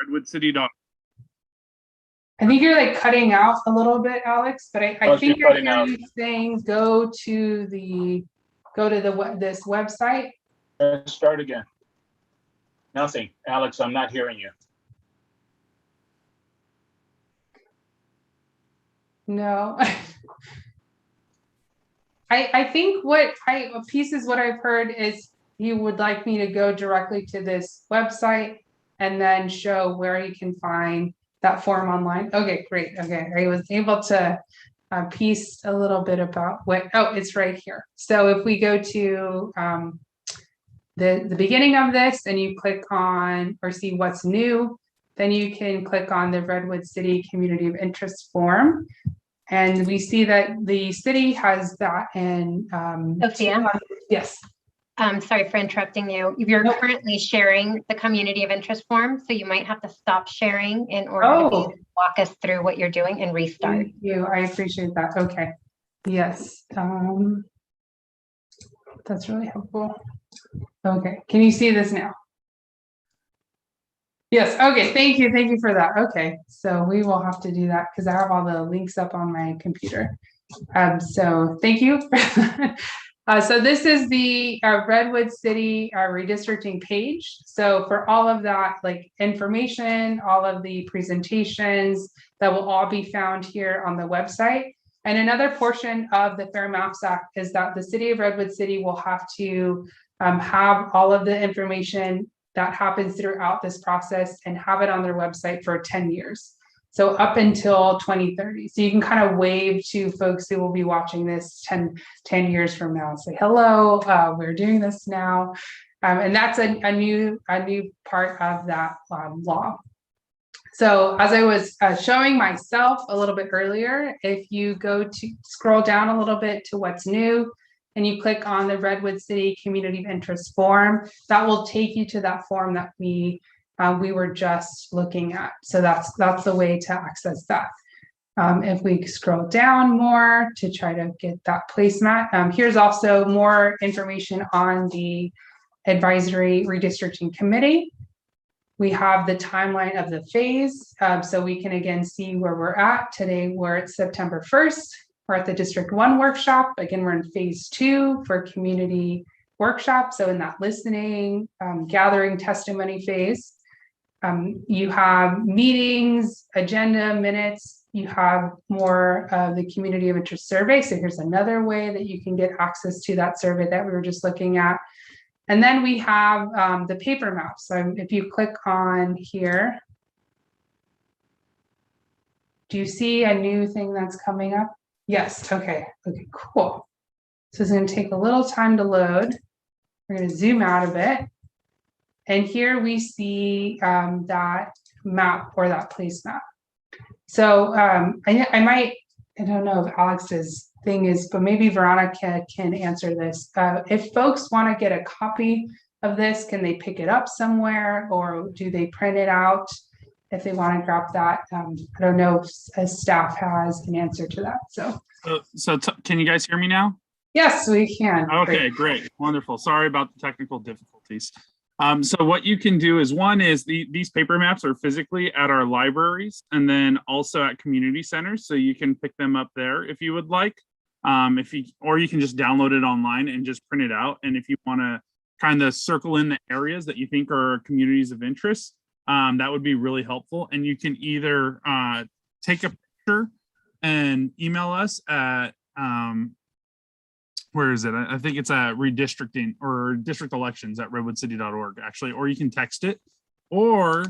redwoodcity.org. I think you're like cutting out a little bit, Alex, but I Oh, think you're you're cutting out. saying go to this website. Start again. Nothing. Alex, I'm not hearing you. No. I think a piece is what I've heard is you would like me to go directly to this website and then show where you can find that form online. Okay, great. Okay, I was able to piece a little bit about it's right here. So if we go to the beginning of this and you click on or see what's new, then you can click on the Redwood City Community of Interest form. And we see that the city has that in. Sophia? Yes. Sorry for interrupting you. You're currently sharing the community of interest form, so you might have to stop sharing in order to be able to walk us through what you're doing and restart. Thank you. I appreciate that. Okay. Yes. That's really helpful. Okay. Can you see this now? Yes. Okay. Thank you. Thank you for that. Okay. So we will have to do that because I have all the links up on my computer. So thank you. So this is the Redwood City redistricting page. So for all of that, like information, all of the presentations that will all be found here on the website. And another portion of the Fair Maps Act is that the city of Redwood City will have to have all of the information that happens throughout this process and have it on their website for 10 years. So up until 2030. So you can kind of wave to folks who will be watching this 10 years from now and say, hello, we're doing this now. And that's a new part of that law. So as I was showing myself a little bit earlier, if you go to scroll down a little bit to what's new, and you click on the Redwood City Community of Interest form, that will take you to that form that we were just looking at. So that's the way to access that. If we scroll down more to try to get that placemat, here's also more information on the Advisory Redistricting Committee. We have the timeline of the phase, so we can again see where we're at. Today we're at September 1st. We're at the District 1 workshop. Again, we're in phase 2 for community workshop. So in that listening, gathering testimony phase, you have meetings, agenda, minutes, you have more of the community of interest survey. So here's another way that you can get access to that survey that we were just looking at. And then we have the paper map. So if you click on here, do you see a new thing that's coming up? Yes, okay, cool. So it's gonna take a little time to load. We're gonna zoom out a bit. And here we see that map or that place map. So I don't know if Alex's thing is, but maybe Veronica can answer this. If folks wanna get a copy of this, can they pick it up somewhere or do they print it out? If they want to drop that, I don't know if staff has an answer to that. So Can you guys hear me now? yes, we can. Okay, great. Wonderful. Sorry about the technical difficulties. So what you can do is one is these paper maps are physically at our libraries and then also at community centers. So you can pick them up there if you would like. Or you can just download it online and just print it out. And if you want to kind of circle in the areas that you think are communities of interest, that would be really helpful. And you can either take a picture and email us at where is it? I think it's at redistricting or district elections at redwoodcity.org actually, or you can text it, or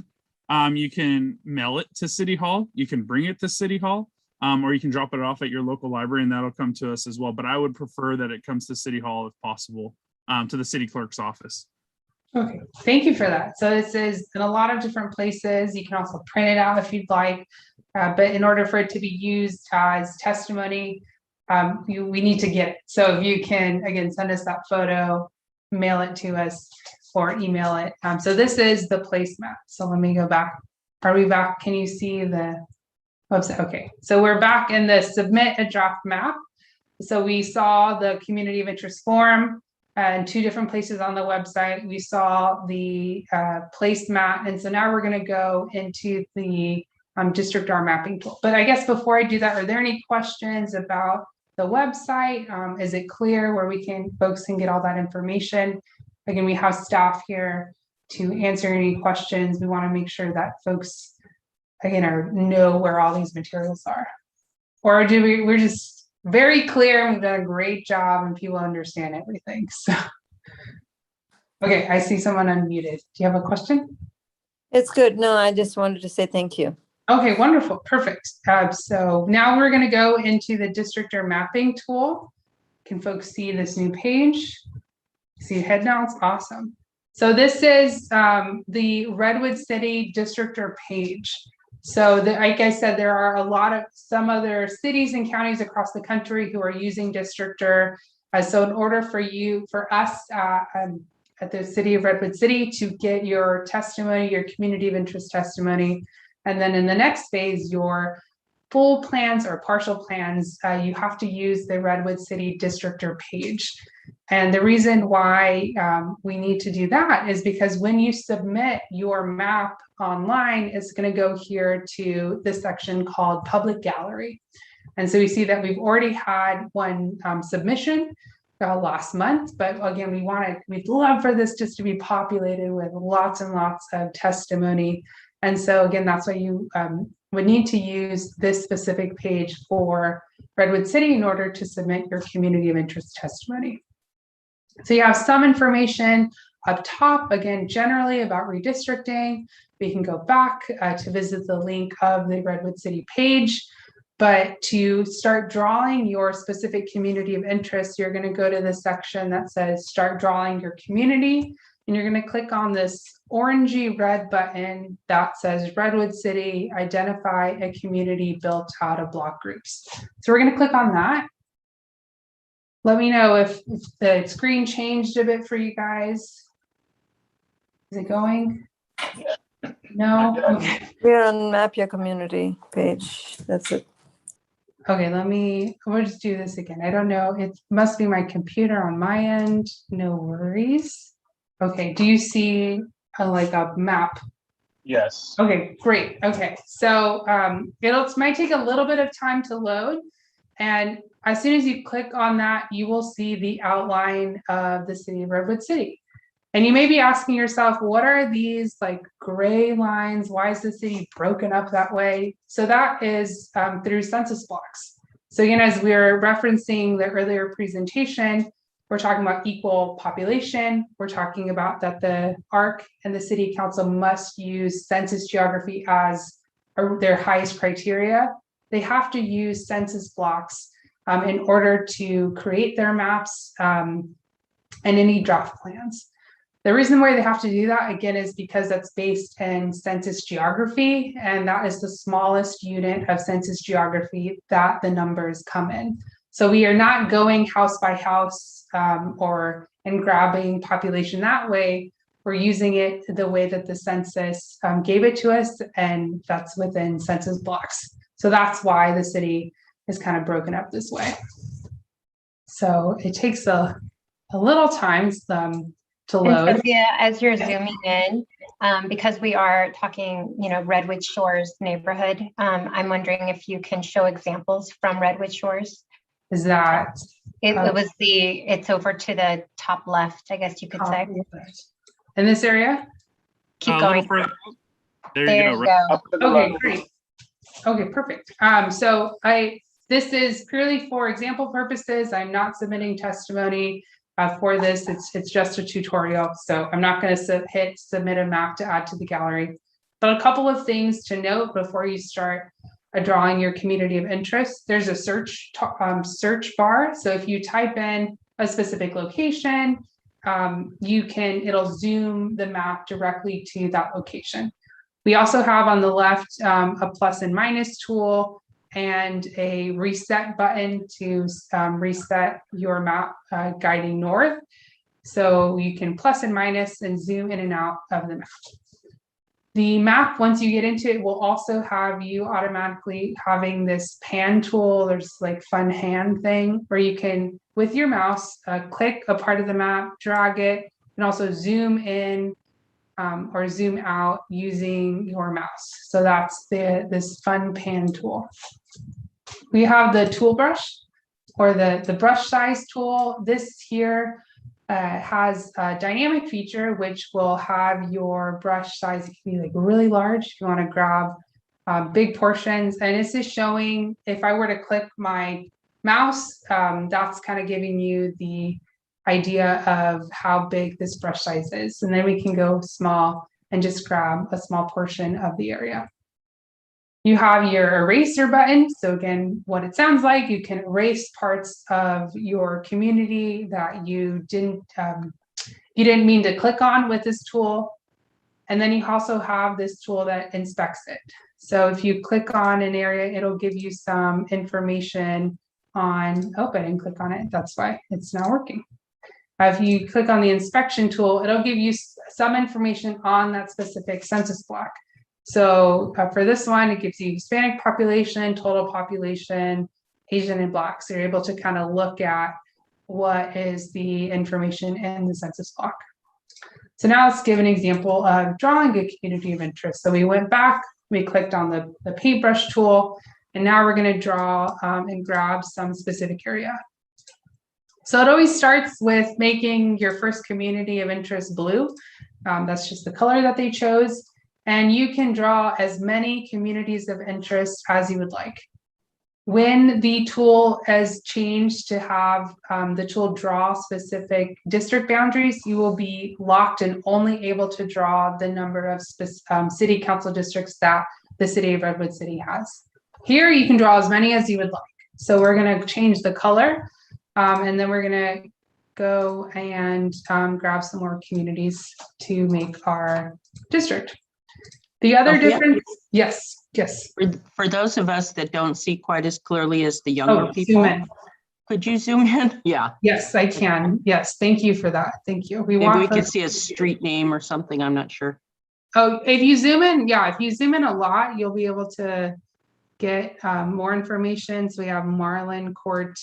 you can mail it to City Hall. You can bring it to City Hall, or you can drop it off at your local library and that'll come to us as well. But I would prefer that it comes to City Hall if possible, to the city clerk's office. Okay, thank you for that. So this is in a lot of different places. You can also print it out if you'd like, but in order for it to be used as testimony, we need to get it. So if you can, again, send us that photo, mail it to us, or email it. So this is the placemat. So let me go back. Are we back? Can you see the website? Okay, so we're back in the submit a draft map. So we saw the community of interest form and 2 different places on the website. We saw the placemat. And so now we're going to go into the district R mapping tool. But I guess before I do that, are there any questions about the website? Is it clear where folks can get all that information? Again, we have staff here to answer any questions. We want to make sure that folks, again, know where all these materials are. Or we're just very clear and we've done a great job and people understand everything. So, okay, I see someone unmuted. Do you have a question? It's good. No, I just wanted to say thank you. Okay, wonderful, perfect. So now we're going to go into the districtor mapping tool. Can folks see this new page? See head nods? Awesome. So this is the Redwood City districtor page. So like I said, there are some other cities and counties across the country who are using districtor. So in order for us at the city of Redwood City to get your testimony, your community of interest testimony, and then in the next phase, your full plans or partial plans, you have to use the Redwood City districtor page. And the reason why we need to do that is because when you submit your map online, it's going to go here to this section called Public Gallery. And so we see that we've already had one submission last month, but again, we'd love for this just to be populated with lots and lots of testimony. And so again, that's why you would need to use this specific page for Redwood City in order to submit your community of interest testimony. So you have some information up top, again, generally about redistricting. We can go back to visit the link of the Redwood City page. But to start drawing your specific community of interest, you're going to go to the section that says start drawing your community. And you're going to click on this orangey red button that says Redwood City, identify a community built out of block groups. So we're going to click on that. Let me know if the screen changed a bit for you guys. Is it going? No? Okay. We're on Map Your Community page. That's it. Okay, we'll just do this again. I don't know. It must be my computer on my end. No worries. Okay, do you see like a map? Yes. Okay, great. Okay, so it might take a little bit of time to load. And as soon as you click on that, you will see the outline of the city of Redwood City. And you may be asking yourself, what are these like gray lines? Why is the city broken up that way? So that is through census blocks. So again, as we're referencing the earlier presentation, we're talking about equal population. We're talking about that the ARC and the city council must use census geography as their highest criteria. They have to use census blocks in order to create their maps and any draft plans. The reason why they have to do that, again, is because that's based in census geography, and that is the smallest unit of census geography that the numbers come in. So we are not going house by house and grabbing population that way. We're using it the way that the census gave it to us, and that's within census blocks. So that's why the city is kind of broken up this way. So it takes a little time to And load. Sophia, as you're zooming in, because we are talking, Redwood Shores neighborhood, I'm wondering if you can show examples from Redwood Shores. Is that It's over to the top left, I guess you could say. in this area? Keep A little going. further. There There you go. you go. Up to the Okay, left. great. Okay, perfect. So this is purely for example purposes. I'm not submitting testimony for this. It's just a tutorial. So I'm not going to hit submit a map to add to the gallery. But a couple of things to note before you start drawing your community of interest. There's a search bar. So if you type in a specific location, it'll zoom the map directly to that location. We also have on the left a plus and minus tool and a reset button to reset your map guiding north. So you can plus and minus and zoom in and out of the map. The map, once you get into it, will also have you automatically having this pan tool. There's like fun hand thing where you can, with your mouse, click a part of the map, drag it, and also zoom in or zoom out using your mouse. So that's this fun pan tool. We have the tool brush or the brush size tool. This here has a dynamic feature which will have your brush size. It can be like really large if you want to grab big portions. And this is showing, if I were to click my mouse, that's kind of giving you the idea of how big this brush size is. And then we can go small and just grab a small portion of the area. You have your eraser button. So again, what it sounds like, you can erase parts of your community that you didn't mean to click on with this tool. And then you also have this tool that inspects it. So if you click on an area, it'll give you some information on, oh, I didn't click on it. That's why it's not working. If you click on the inspection tool, it'll give you some information on that specific census block. So for this one, it gives you Hispanic population, total population, Asian and Black. So you're able to kind of look at what is the information in the census block. So now let's give an example of drawing a community of interest. So we went back, we clicked on the paintbrush tool, and now we're going to draw and grab some specific area. So it always starts with making your first community of interest blue. That's just the color that they chose. And you can draw as many communities of interest as you would like. When the tool has changed to have the tool draw specific district boundaries, you will be locked and only able to draw the number of city council districts that the city of Redwood City has. Here you can draw as many as you would like. So we're going to change the color and then we're going to go and grab some more communities to make our district. The other difference, yes. For those of us that don't see quite as clearly as the younger people, zoom in. Could you zoom in? Yeah. Yes, I can. Yes, thank you for that. Thank you. Maybe we could see a street name or something. I'm not sure. Oh, if you zoom in, if you zoom in a lot, you'll be able to get more information. So we have Marlin Court,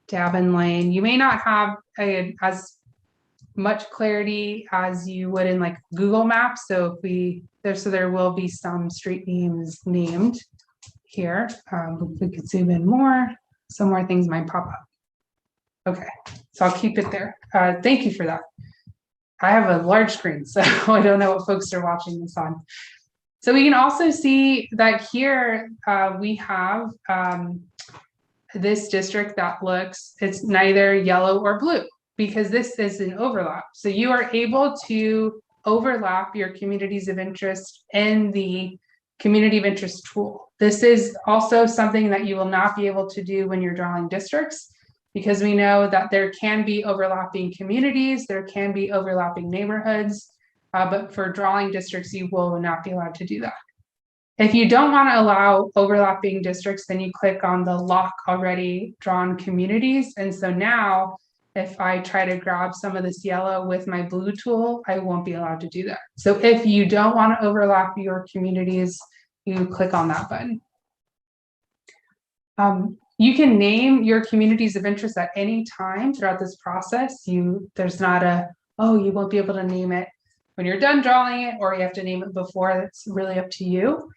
Davin Lane. You may not have as much clarity as you would in like Google Maps. So if there will be some street names named here. We could zoom in more. Some more things might pop up. Okay, so I'll keep it there. Thank you for that. I have a large screen, so I don't know what folks are watching this on. So we can also see that here we have this district that it's neither yellow or blue because this is an overlap. So you are able to overlap your communities of interest in the community of interest tool. This is also something that you will not be able to do when you're drawing districts, because we know that there can be overlapping communities, there can be overlapping neighborhoods, but for drawing districts, you will not be allowed to do that. If you don't want to allow overlapping districts, then you click on the lock already drawn communities. And so now, if I try to grab some of this yellow with my blue tool, I won't be allowed to do that. So if you don't want to overlap your communities, you click on that button. You can name your communities of interest at any time throughout this process. There's not a oh, you won't be able to name it when you're done drawing it, or you have to name it before. That's really up to you.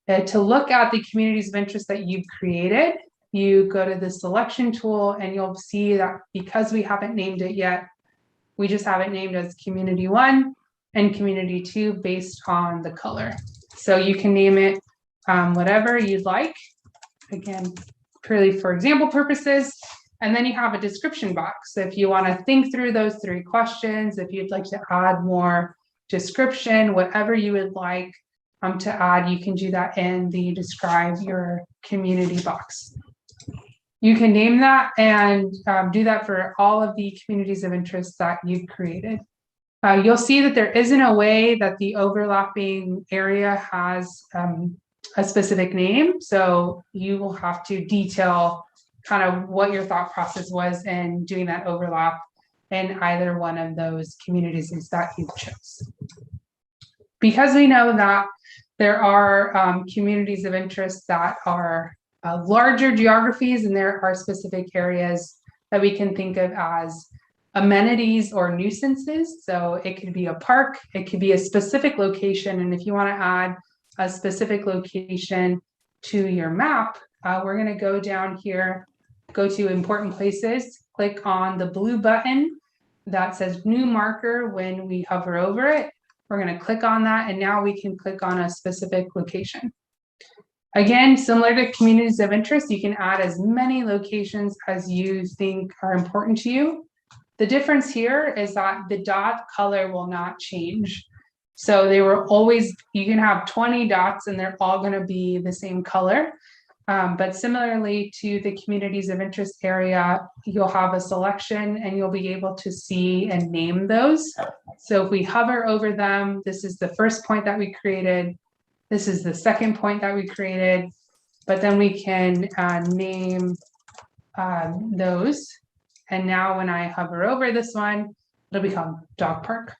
To look at the communities of interest that you've created, you go to the selection tool and you'll see that because we haven't named it yet, we just have it named as Community 1 and Community 2 based on the color. So you can name it whatever you'd like, again, purely for example purposes. And then you have a description box. So if you want to think through those 3 questions, if you'd like to add more description, whatever you would like to add, you can do that in the describe your community box. You can name that and do that for all of the communities of interest that you've created. You'll see that there isn't a way that the overlapping area has a specific name. So you will have to detail kind of what your thought process was in doing that overlap in either one of those communities that you chose. Because we know that there are communities of interest that are larger geographies, and there are specific areas that we can think of as amenities or nuisances. So it could be a park, it could be a specific location. And if you want to add a specific location to your map, we're going to go down here, go to important places, click on the blue button that says new marker. When we hover over it, we're going to click on that, and now we can click on a specific location. Again, similar to communities of interest, you can add as many locations as you think are important to you. The difference here is that the dot color will not change. So they were always, you can have 20 dots and they're all going to be the same color. But similarly to the communities of interest area, you'll have a selection and you'll be able to see and name those. So if we hover over them, this is the first point that we created. This is the second point that we created, but then we can name those. And now when I hover over this one, it'll become dog park.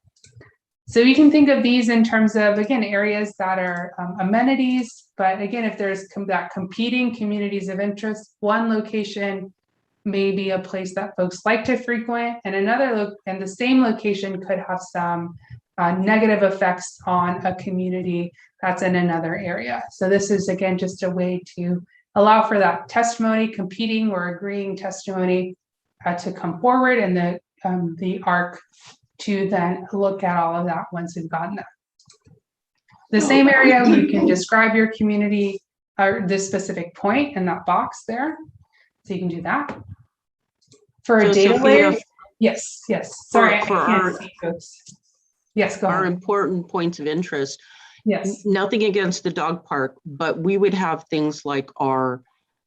So you can think of these in terms of, again, areas that are amenities, but again, if there's that competing communities of interest, one location may be a place that folks like to frequent, and and the same location could have some negative effects on a community that's in another area. So this is, again, just a way to allow for that testimony, competing or agreeing testimony to come forward, and the ARC to then look at all of that once we've gotten that. The same area, you can describe your community or this specific point in that box there. So you can do that. For a data layer, yes. Sorry, I can't see folks. Yes, go ahead. Our important points of interest. Yes. Nothing against the dog park, but we would have things like our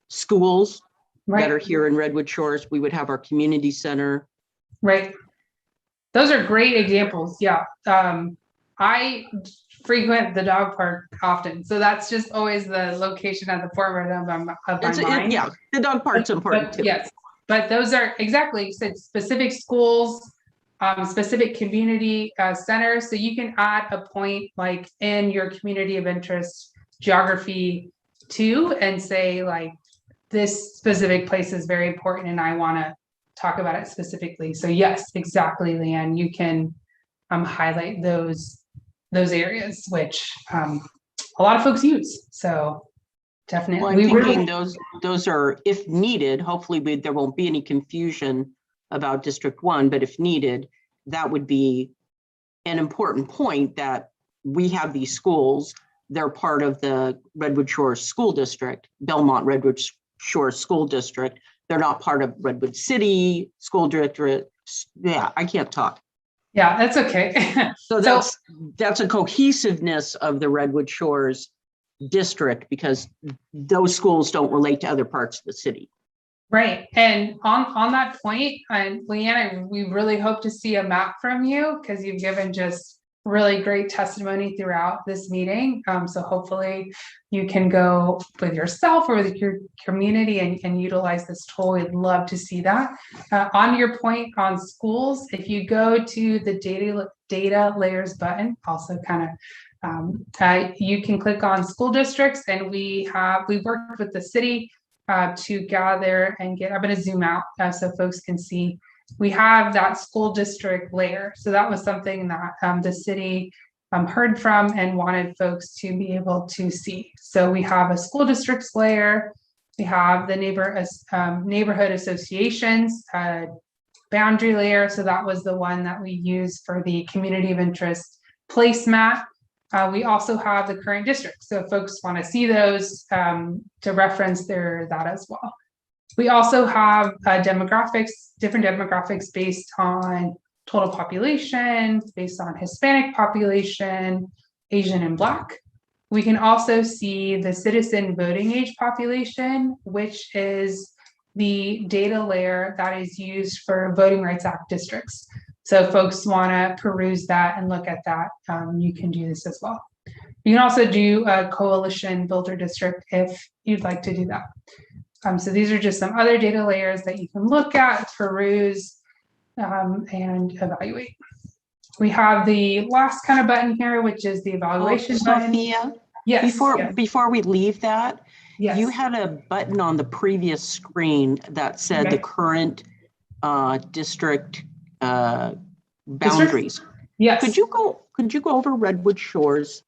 schools that are here in Redwood Shores. We would have our community center. Right. Those are great examples. Yeah. I frequent the dog park often. So that's just always the location at the forefront of my mind. Yeah, the dog park's important too. Yes. But those are exactly, you said specific schools, specific community centers. So you can add a point like in your community of interest geography too, and say like, this specific place is very important and I want to talk about it specifically. So yes, exactly, Leanne, you can highlight those areas, which a lot of folks use. So definitely. Well, I'm thinking those are, if needed, hopefully there won't be any confusion about District 1, but if needed, that would be an important point that we have these schools. They're part of the Redwood Shores School District, Belmont Redwood Shores School District. They're not part of Redwood City School District. Yeah, I can't talk. Yeah, that's okay. So that's a cohesiveness of the Redwood Shores district, because those schools don't relate to other parts of the city. Right. And on that point, and Leanna, we really hope to see a map from you because you've given just really great testimony throughout this meeting. So hopefully you can go with yourself or with your community and utilize this tool. We'd love to see that. On your point on schools, if you go to the data layers button, also kind of, you can click on school districts, and we worked with the city to gather and get, I'm going to zoom out so folks can see we have that school district layer. So that was something that the city heard from and wanted folks to be able to see. So we have a school districts layer, we have the neighborhood associations boundary layer. So that was the one that we used for the community of interest placemat. We also have the current district. So if folks want to see those to reference that as well. We also have different demographics based on total population, based on Hispanic population, Asian and Black. We can also see the citizen voting age population, which is the data layer that is used for Voting Rights Act districts. So if folks want to peruse that and look at that, you can do this as well. You can also do a coalition builder district if you'd like to do that. So these are just some other data layers that you can look at, peruse, and evaluate. We have the last kind of button here, which is the evaluation button. Sophia, Yes. before we leave that, Yes. you had a button on the previous screen that said the current district boundaries. Yes. Could you go over Redwood Shores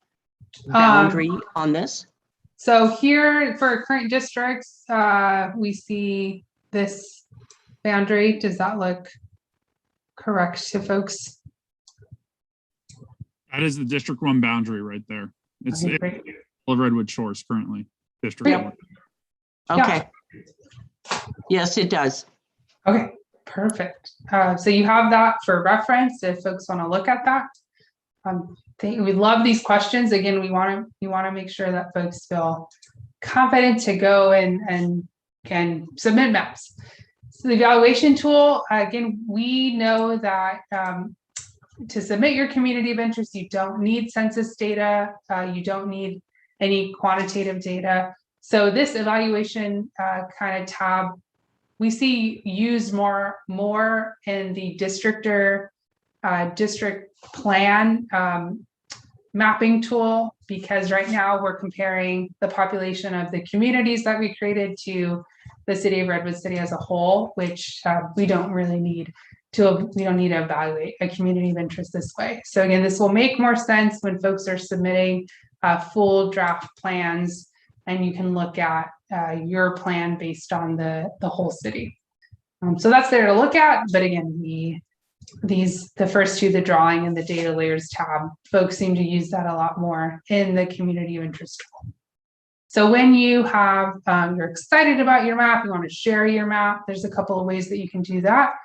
boundary on this? So here for current districts, we see this boundary. Does that look correct to folks? That is the District 1 boundary right there. It's Okay, all of Redwood Shores currently, District 1. Okay. Yes, it does. Okay, perfect. So you have that for reference if folks want to look at that. We love these questions. Again, we want to make sure that folks feel confident to go and can submit maps. So the evaluation tool, again, we know that to submit your community of interest, you don't need census data. You don't need any quantitative data. So this evaluation kind of tab, we see used more in the district plan mapping tool, because right now we're comparing the population of the communities that we created to the city of Redwood City as a whole, which we don't really need to evaluate a community of interest this way. So again, this will make more sense when folks are submitting full draft plans, and you can look at your plan based on the whole city. So that's there to look at. But again, the first two, the drawing and the data layers tab, folks seem to use that a lot more in the community of interest tool. So when you have, you're excited about your map, you want to share your map, there's a couple of ways that you can do that.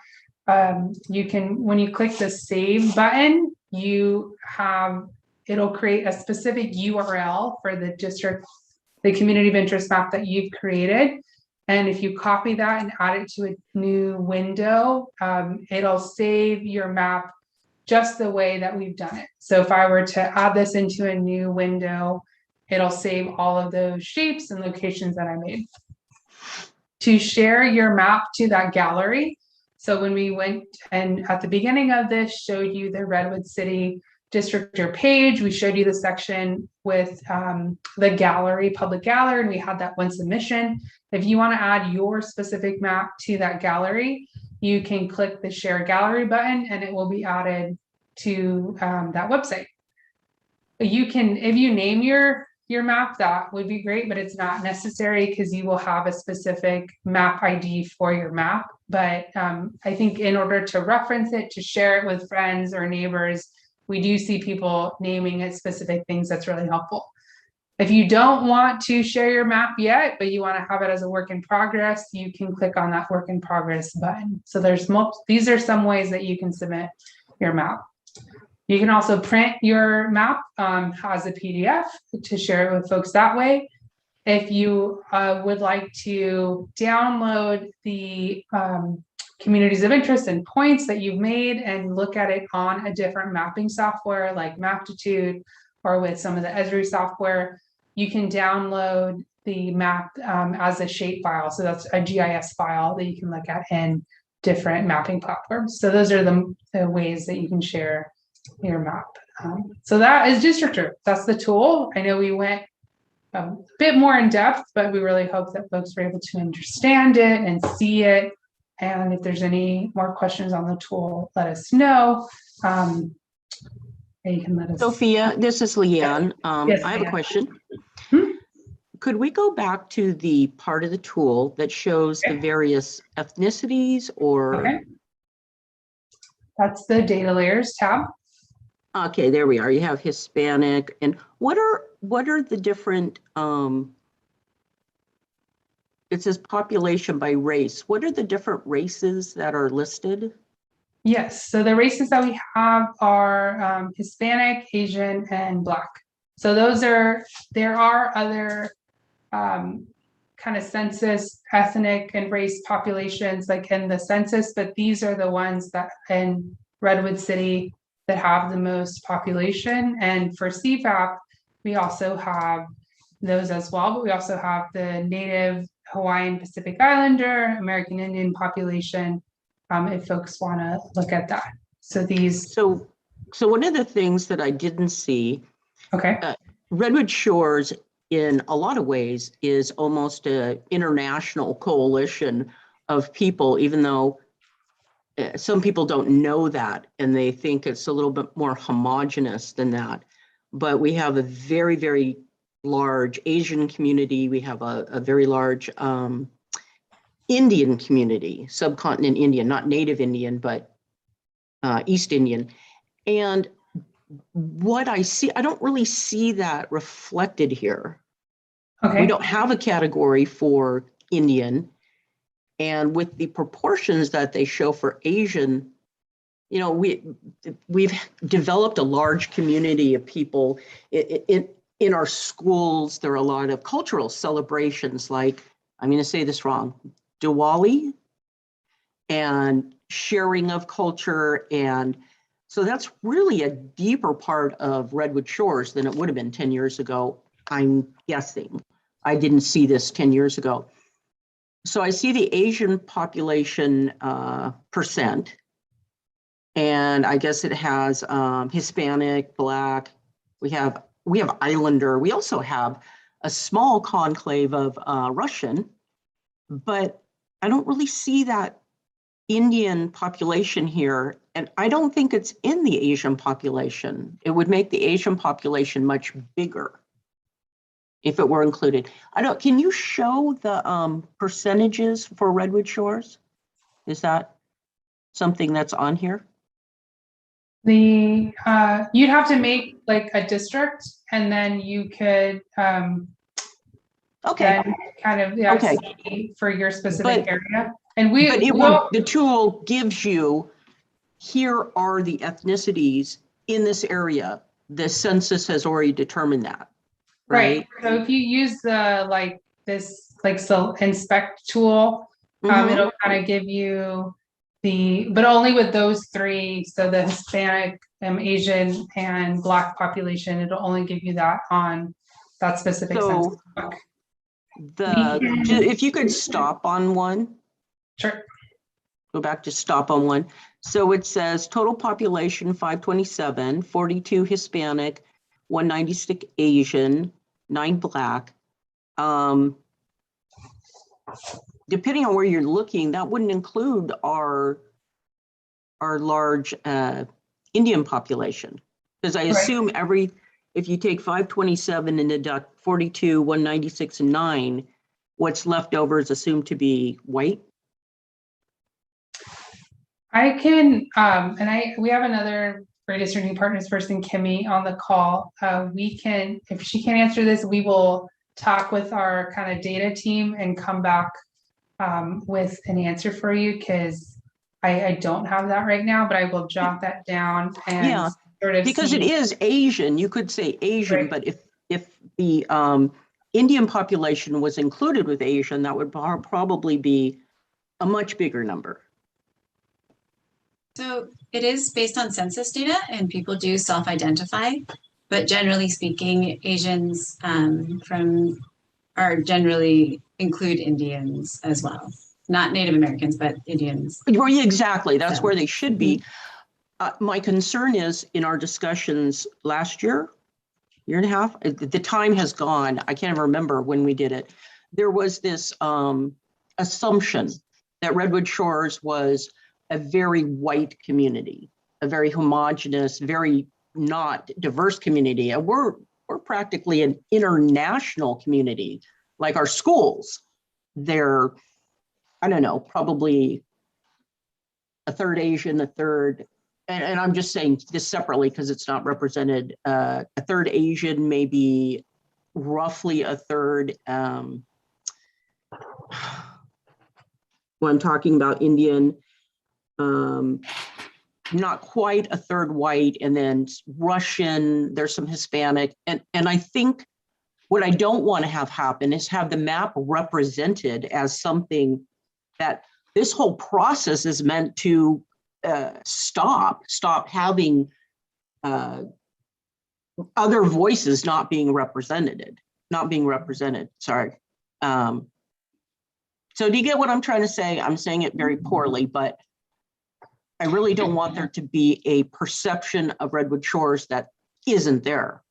You can, when you click the save button, it'll create a specific URL for the district, the community of interest map that you've created. And if you copy that and add it to a new window, it'll save your map just the way that we've done it. So if I were to add this into a new window, it'll save all of those shapes and locations that I made. To share your map to that gallery. So when we went and at the beginning of this showed you the Redwood City Districtor page, we showed you the section with the gallery, public gallery, and we had that one submission. If you want to add your specific map to that gallery, you can click the share gallery button and it will be added to that website. You can, if you name your map, that would be great, but it's not necessary because you will have a specific map ID for your map. But I think in order to reference it, to share it with friends or neighbors, we do see people naming it specific things. That's really helpful. If you don't want to share your map yet, but you want to have it as a work in progress, you can click on that work in progress button. So these are some ways that you can submit your map. You can also print your map as a PDF to share it with folks that way. If you would like to download the communities of interest and points that you've made and look at it on a different mapping software like Maptitude or with some of the Esri software, you can download the map as a shape file. So that's a GIS file that you can look at in different mapping platforms. So those are the ways that you can share your map. So that is Districtor. That's the tool. I know we went a bit more in depth, but we really hope that folks were able to understand it and see it And if there's any more questions on the tool, let us know. You can let us. Sophia, this is Leanne. Yes, I have a Leanne. question. Hmm? Could we go back to the part of the tool that shows the various ethnicities or? Okay. That's the data layers tab. Okay, there we are. You have Hispanic, and what are the different, it says population by race. What are the different races that are listed? Yes, so the races that we have are Hispanic, Asian, and Black. So there are other kind of census, ethnic, and race populations like in the census, but these are the ones that in Redwood City that have the most population. And for CFAP, we also have those as well, but we also have the Native Hawaiian Pacific Islander, American Indian population, if folks want to look at that. So these. So one of the things that I didn't see, Okay. Redwood Shores in a lot of ways is almost an international coalition of people, even though some people don't know that and they think it's a little bit more homogenous than that. But we have a very, very large Asian community. We have a very large Indian community, subcontinent Indian, not native Indian, but East Indian. And what I see, I don't really see that reflected here. Okay. We don't have a category for Indian. And with the proportions that they show for Asian, you know, we've developed a large community of people in our schools. There are a lot of cultural celebrations, like, I'm going to say this wrong, Diwali, and sharing of culture. And so that's really a deeper part of Redwood Shores than it would have been 10 years ago, I'm guessing. I didn't see this 10 years ago. So I see the Asian population percent, and I guess it has Hispanic, Black. We have Islander. We also have a small conclave of Russian, but I don't really see that Indian population here, and I don't think it's in the Asian population. It would make the Asian population much bigger if it were included. Can you show the percentages for Redwood Shores? Is that something that's on here? You'd have to make like a district, and then you could Okay. then kind of Okay. see for your specific But- area. And the tool gives you, here are the ethnicities in this area. The census has already determined that, right? So if you use the so inspect tool, Mhm. it'll kind of give you but only with those three. So the Hispanic, Asian, and Black population, it'll only give you that on that specific So census book. if you could stop on one. Sure. Go back to stop on one. So it says total population 527, 42 Hispanic, 196 Asian, 9 Black. Depending on where you're looking, that wouldn't include our large Indian population. Because I assume if you take 527 and deduct 42, 196, and 9, what's left over is assumed to be white. I can, we have another redistricting partners person, Kimmy, on the call. If she can't answer this, we will talk with our kind of data team and come back with an answer for you, because I don't have that right now, but I will jot that down and sort of because it is Asian. You could say Asian, Right. but if the Indian population was included with Asian, that would probably be a much bigger number. So it is based on census data, and people do self-identify, but generally speaking, Asians are generally include Indians as well. Not Native Americans, but Indians. Well, yeah, exactly. That's So, where they should be. My concern is in our discussions last year and a half, the time has gone. I can't even remember when we did it. There was this assumption that Redwood Shores was a very white community, a very homogenous, very not diverse community. And we're practically an international community, like our schools. They're, I don't know, probably a third Asian, a third, and I'm just saying this separately because it's not represented, a third Asian, maybe roughly a third, when I'm talking about Indian, not quite a third white, and then Russian, there's some Hispanic. And I think what I don't want to have happen is have the map represented as something that this whole process is meant to stop having other voices not being represented, sorry. So do you get what I'm trying to say? I'm saying it very poorly, but I really don't want there to be a perception of Redwood Shores that isn't there.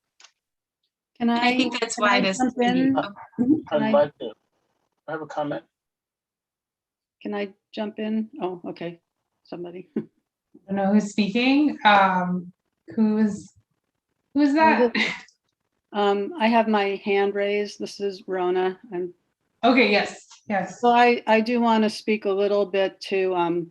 Can And I think that's why this. jump in? I'd like to, I have a comment. Can I jump in? Oh, okay, somebody. I don't know who's speaking. Who's that? I have my hand raised. This is Rona. Okay, yes. So I do want to speak a little bit to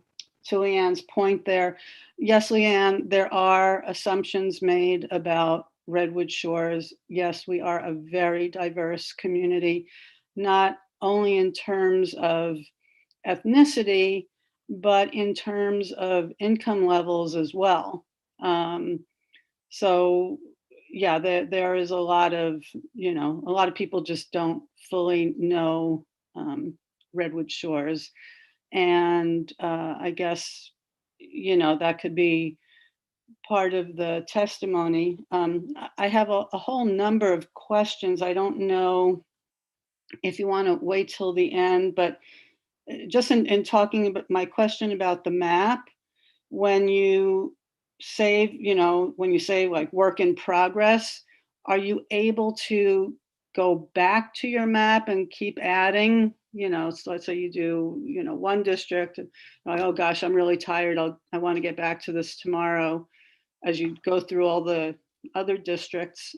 Leanne's point there. Yes, Leanne, there are assumptions made about Redwood Shores. Yes, we are a very diverse community, not only in terms of ethnicity, but in terms of income levels as well. So yeah, there is a lot of people just don't fully know Redwood Shores. And I guess, that could be part of the testimony. I have a whole number of questions. I don't know if you want to wait till the end, but just in talking about my question about the map, when you save, when you say like work in progress, are you able to go back to your map and keep adding? So let's say you do, one district, like, oh gosh, I'm really tired. I want to get back to this tomorrow, as you go through all the other districts,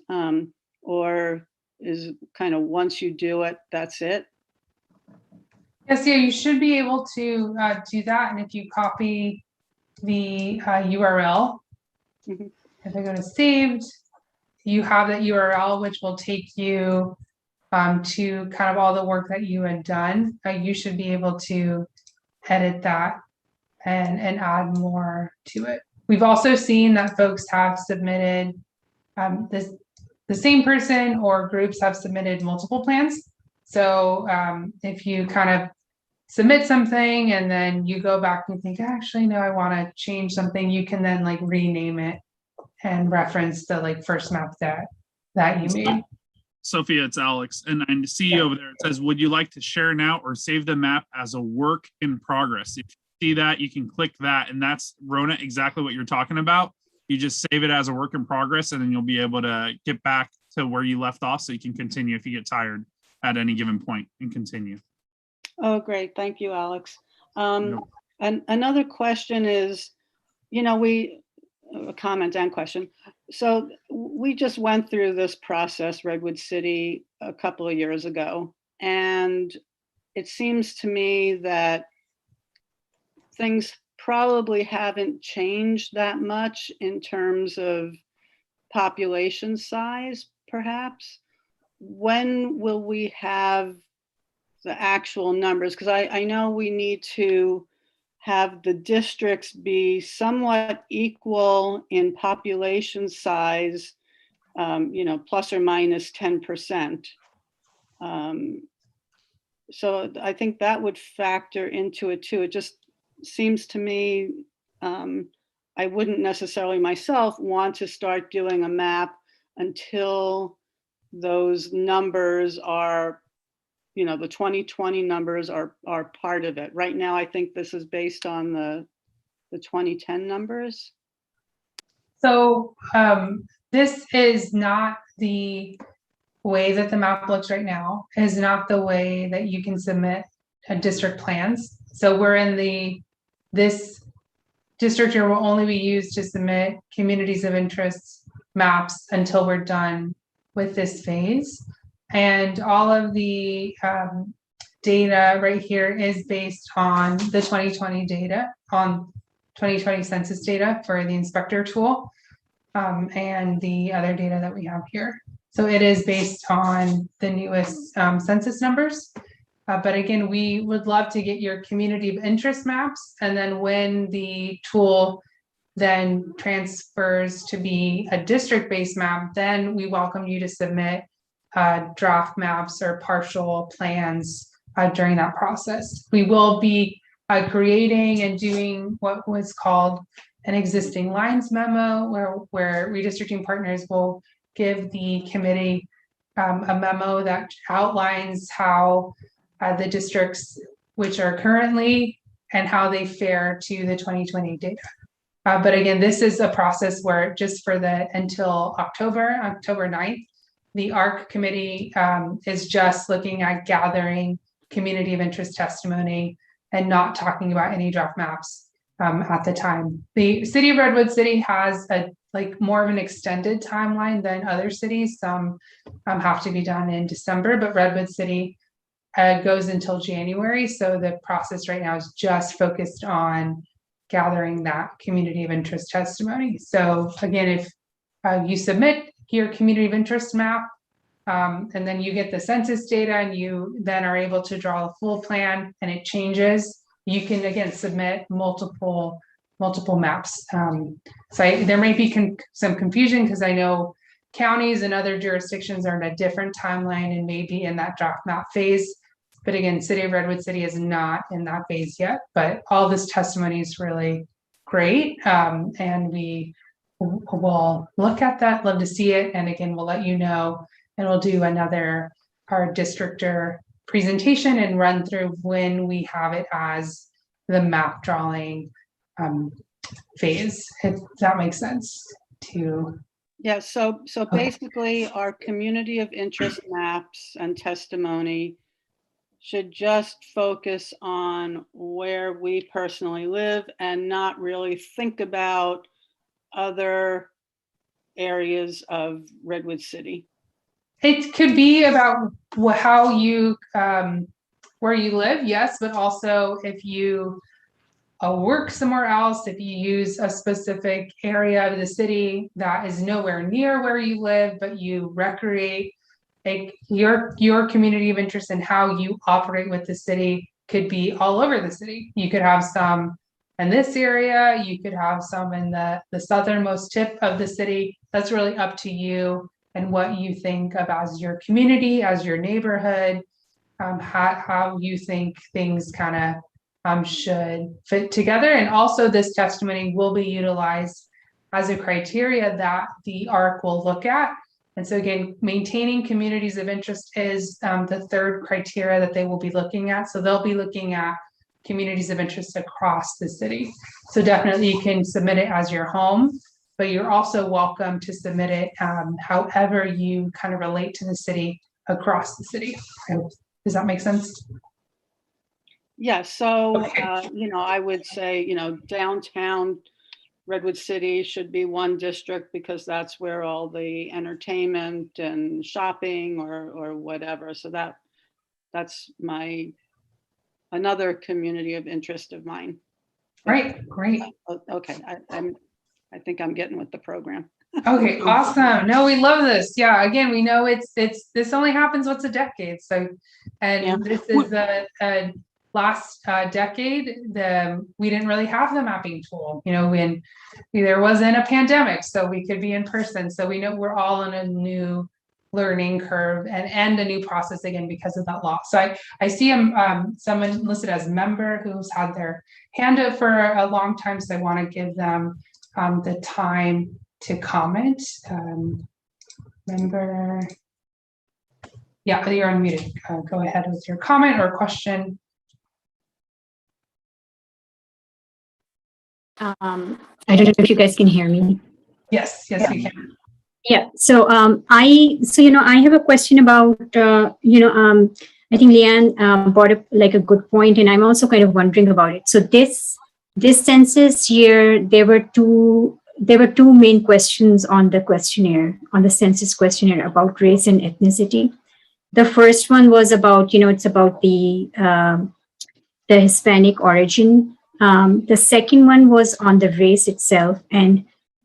or is kind of once you do it, that's it? Yes, yeah, you should be able to do that. And if you copy the URL, if I go to saved, you have that URL, which will take you to kind of all the work that you had done. You should be able to edit that and add more to it. We've also seen that folks have submitted the same person or groups have submitted multiple plans. So if you kind of submit something and then you go back and think, actually, no, I want to change something, you can then like rename it and reference the like first map that you made. Sophia, it's Alex, and I see over there, it says, would you like to share now or save the map as a work in progress? If you see that, you can click that, and that's, Rona, exactly what you're talking about. You just save it as a work in progress, and then you'll be able to get back to where you left off, so you can continue if you get tired at any given point and continue. Oh, great. Thank you, Alex. No. And another question is, a comment and question. So we just went through this process, Redwood City, a couple of years ago, and it seems to me that things probably haven't changed that much in terms of population size, perhaps. When will we have the actual numbers? Because I know we need to have the districts be somewhat equal in population size, plus or minus 10%. So I think that would factor into it too. It just seems to me, I wouldn't necessarily myself want to start doing a map until those numbers are, the 2020 numbers are part of it. Right now, I think this is based on the 2010 numbers. So this is not the way that the map looks right now, is not the way that you can submit district plans. So we're in this district year will only be used to submit communities of interest maps until we're done with this phase. And all of the data right here is based on the 2020 data, on 2020 census data for the inspector tool, and the other data that we have here. So it is based on the newest census numbers. But again, we would love to get your community of interest maps. And then when the tool then transfers to be a district-based map, then we welcome you to submit draft maps or partial plans during that process. We will be creating and doing what was called an existing lines memo, where redistricting partners will give the committee a memo that outlines how the districts which are currently and how they fare to the 2020 data. But again, this is a process where just for until October 9th, the ARC committee is just looking at gathering community of interest testimony and not talking about any draft maps at the time. The city of Redwood City has more of an extended timeline than other cities. Some have to be done in December, but Redwood City goes until January. So the process right now is just focused on gathering that community of interest testimony. So again, if you submit your community of interest map, and then you get the census data and you then are able to draw a full plan and it changes, you can again submit multiple maps. So there might be some confusion because I know counties and other jurisdictions are in a different timeline and maybe in that draft map phase. But again, City of Redwood City is not in that phase yet, but all this testimony is really great. And we will look at that, love to see it. And again, we'll let you know, and we'll do our districtor presentation and run through when we have it as the map drawing phase, if that makes sense to. Yeah, so basically our community of interest maps and testimony should just focus on where we personally live and not really think about other areas of Redwood City. It could be about how you, where you live, yes, but also if you work somewhere else, if you use a specific area of the city that is nowhere near where you live, but you recreate, your community of interest and how you operate with the city could be all over the city. You could have some in this area, you could have some in the southernmost tip of the city. That's really up to you and what you think of as your community, as your neighborhood, how you think things kind of should fit together. And also this testimony will be utilized as a criteria that the ARC will look at. And so again, maintaining communities of interest is the third criteria that they will be looking at. So they'll be looking at communities of interest across the city. So definitely you can submit it as your home, but you're also welcome to submit it however you kind of relate to the city across the city. Does that make sense? Yeah, so, Okay. I would say, downtown Redwood City should be one district because that's where all the entertainment and shopping or whatever. So that's another community of interest of mine. Right, great. Okay, I think I'm getting with the program. Okay, awesome. No, we love this. Yeah, again, we know this only happens once a decade. So, and this is a last decade, we didn't really have the mapping tool, when there wasn't a pandemic, so we could be in person. So we know we're all on a new learning curve and a new process again because of that law. So I see someone listed as member who's had their hand up for a long time. So I want to give them the time to comment. Member, yeah, you're unmuted. Go ahead with your comment or question. I don't know if you guys can hear me. Yes, we can. Yeah. So I have a question about I think Leanne brought up like a good point, and I'm also kind of wondering about it. So this census year, there were two main questions on the questionnaire, on the census questionnaire about race and ethnicity. The first one was about, it's about the Hispanic origin. The second one was on the race itself, and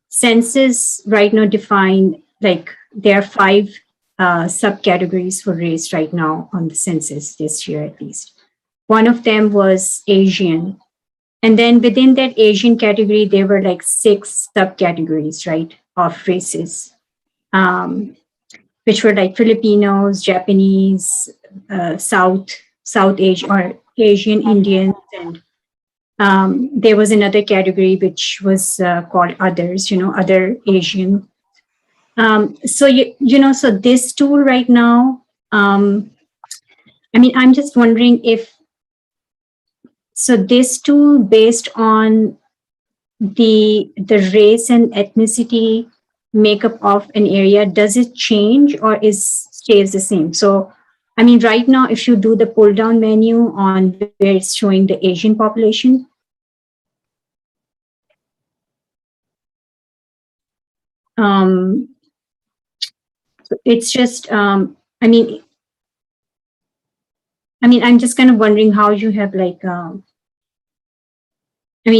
census right now define, like, there are 5 subcategories for race right now on the census this year at least. One of them was Asian. And then within that Asian category, there were like 6 subcategories, right, of races, which were like Filipinos, Japanese, South Asian or Asian Indians, and there was another category which was called others, other Asian. So so this tool right now, I'm just wondering if, so this tool based on the race and ethnicity makeup of an area, does it change or stays the same? So, right now, if you do the pull down menu on where it's showing the Asian population, it's just, I'm just kind of wondering how you have like,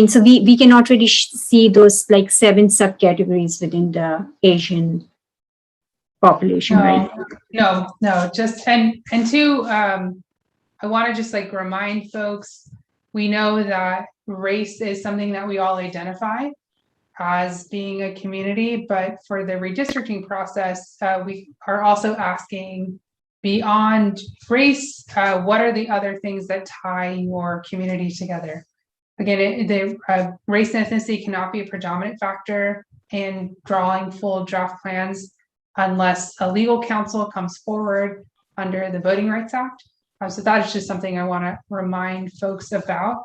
so we cannot really see those like 7 subcategories within the Asian population, right? No, just, and two, I want to just like remind folks, we know that race is something that we all identify as being a community, but for the redistricting process, we are also asking, beyond race, what are the other things that tie your community together? Again, race and ethnicity cannot be a predominant factor in drawing full draft plans unless a legal counsel comes forward under the Voting Rights Act. So that is just something I want to remind folks about.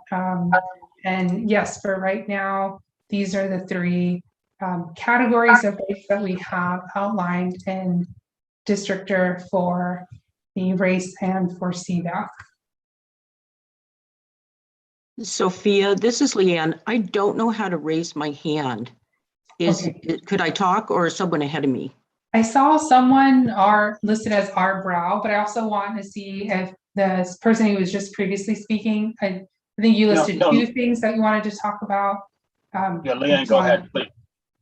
And yes, for right now, these are the 3 categories of race that we have outlined in Districtor for the race and for CVAC. Sophia, this is Leanne. I don't know how to raise my hand. Could I talk, or is someone ahead of me? I saw someone listed as R Brow, but I also want to see if the person who was just previously speaking, I think you listed 2 things that you wanted to talk about. Yeah, Leanne, go ahead, please.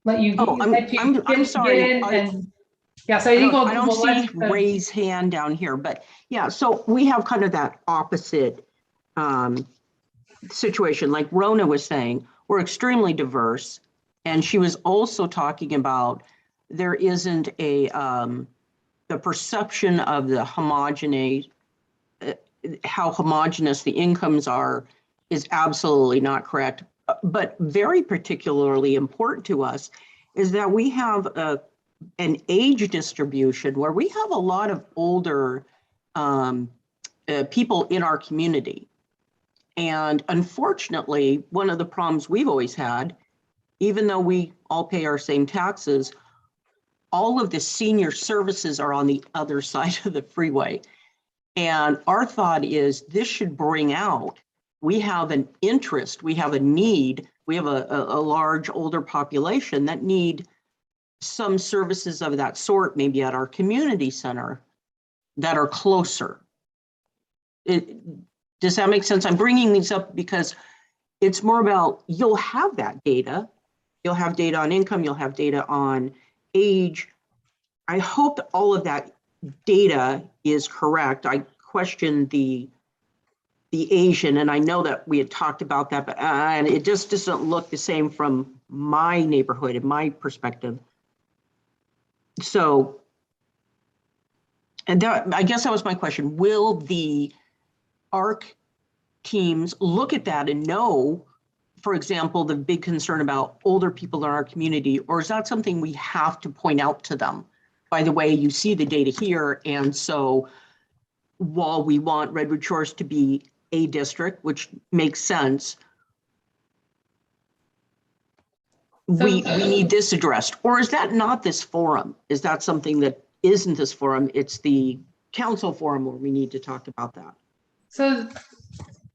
Let you. I'm sorry. Yeah, so I think I don't see raise hand down here, but yeah, so we have kind of that opposite situation. Like Rona was saying, we're extremely diverse, and she was also talking about there isn't the perception of the how homogeneous the incomes are is absolutely not correct. But very particularly important to us is that we have an age distribution where we have a lot of older people in our community. And unfortunately, one of the problems we've always had, even though we all pay our same taxes, all of the senior services are on the other side of the freeway. And our thought is this should bring out, we have an interest, we have a need, we have a large older population that need some services of that sort, maybe at our community center, that are closer. Does that make sense? I'm bringing these up because it's more about, you'll have that data. You'll have data on income, you'll have data on age. I hope that all of that data is correct. I question the Asian, and I know that we had talked about that, but and it just doesn't look the same from my neighborhood and my perspective. So, and that, I guess that was my question. Will the ARC teams look at that and know, for example, the big concern about older people in our community, or is that something we have to point out to them? By the way, you see the data here, and so while we want Redwood Shores to be a district, which makes sense, we need this addressed. Or is that not this forum? Is that something that isn't this forum? It's the council forum where we need to talk about that. So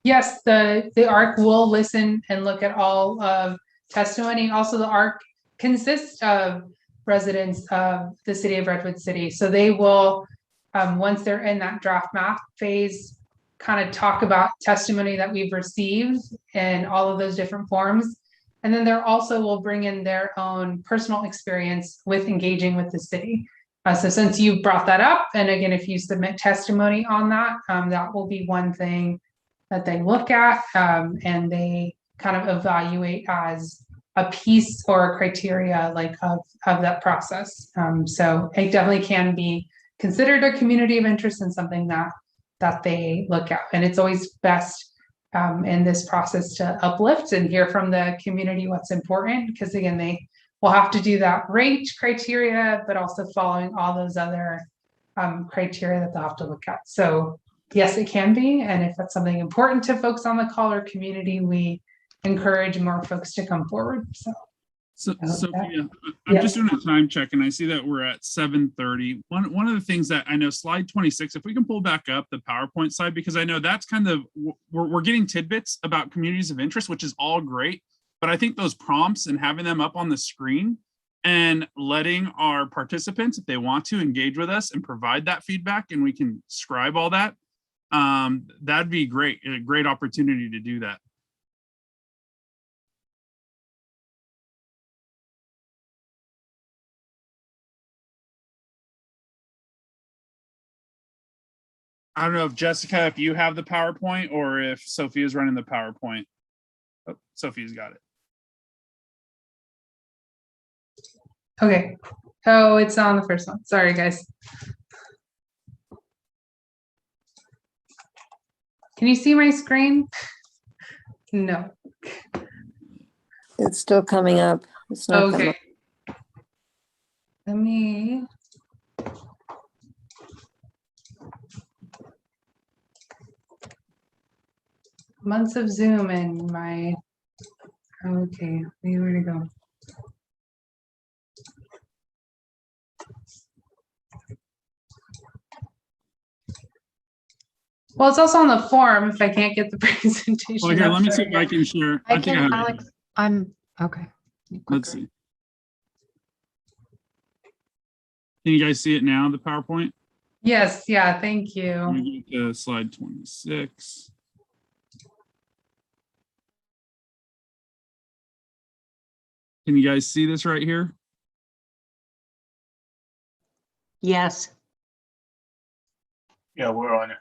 yes, the ARC will listen and look at all of testimony. Also, the ARC consists of residents of the city of Redwood City. So they will, once they're in that draft map phase, kind of talk about testimony that we've received in all of those different forms. And then they're also will bring in their own personal experience with engaging with the city. So since you brought that up, and again, if you submit testimony on that, that will be one thing that they look at, and they kind of evaluate as a piece or a criteria like of that process. So it definitely can be considered a community of interest and something that they look at. And it's always best in this process to uplift and hear from the community what's important, because again, they will have to do that rate criteria, but also following all those other criteria that they'll have to look at. So yes, it can be. And if that's something important to folks on the call or community, we encourage more folks to come forward. So Sophia, I'm just doing a time check and I see that we're at 7:30. One of the things that I know, slide 26, if we can pull back up the PowerPoint slide, because I know that's kind of, we're getting tidbits about communities of interest, which is all great. But I think those prompts and having them up on the screen and letting our participants, if they want to, engage with us and provide that feedback and we can scribe all that, that'd be great, a great opportunity to do that. I don't know if Jessica, if you have the PowerPoint or if Sophia's running the PowerPoint. Oh, Sophia's got it. okay. Oh, it's on the first one. Sorry, guys. Can you see my screen? No. It's still coming up. It's not coming Okay. Let me. Months of Zoom and my. Okay, where to go? Well, it's also on the form if I can't get the presentation. Well, here, up. let me see Sorry, if I guys. can share. I think can, have it. Alex, I'm, okay. Let's see. Can you guys see it now, the PowerPoint? Yes, yeah, thank Let you. me go to slide 26. Can you guys see this right here? Yes. Yeah, we're on it.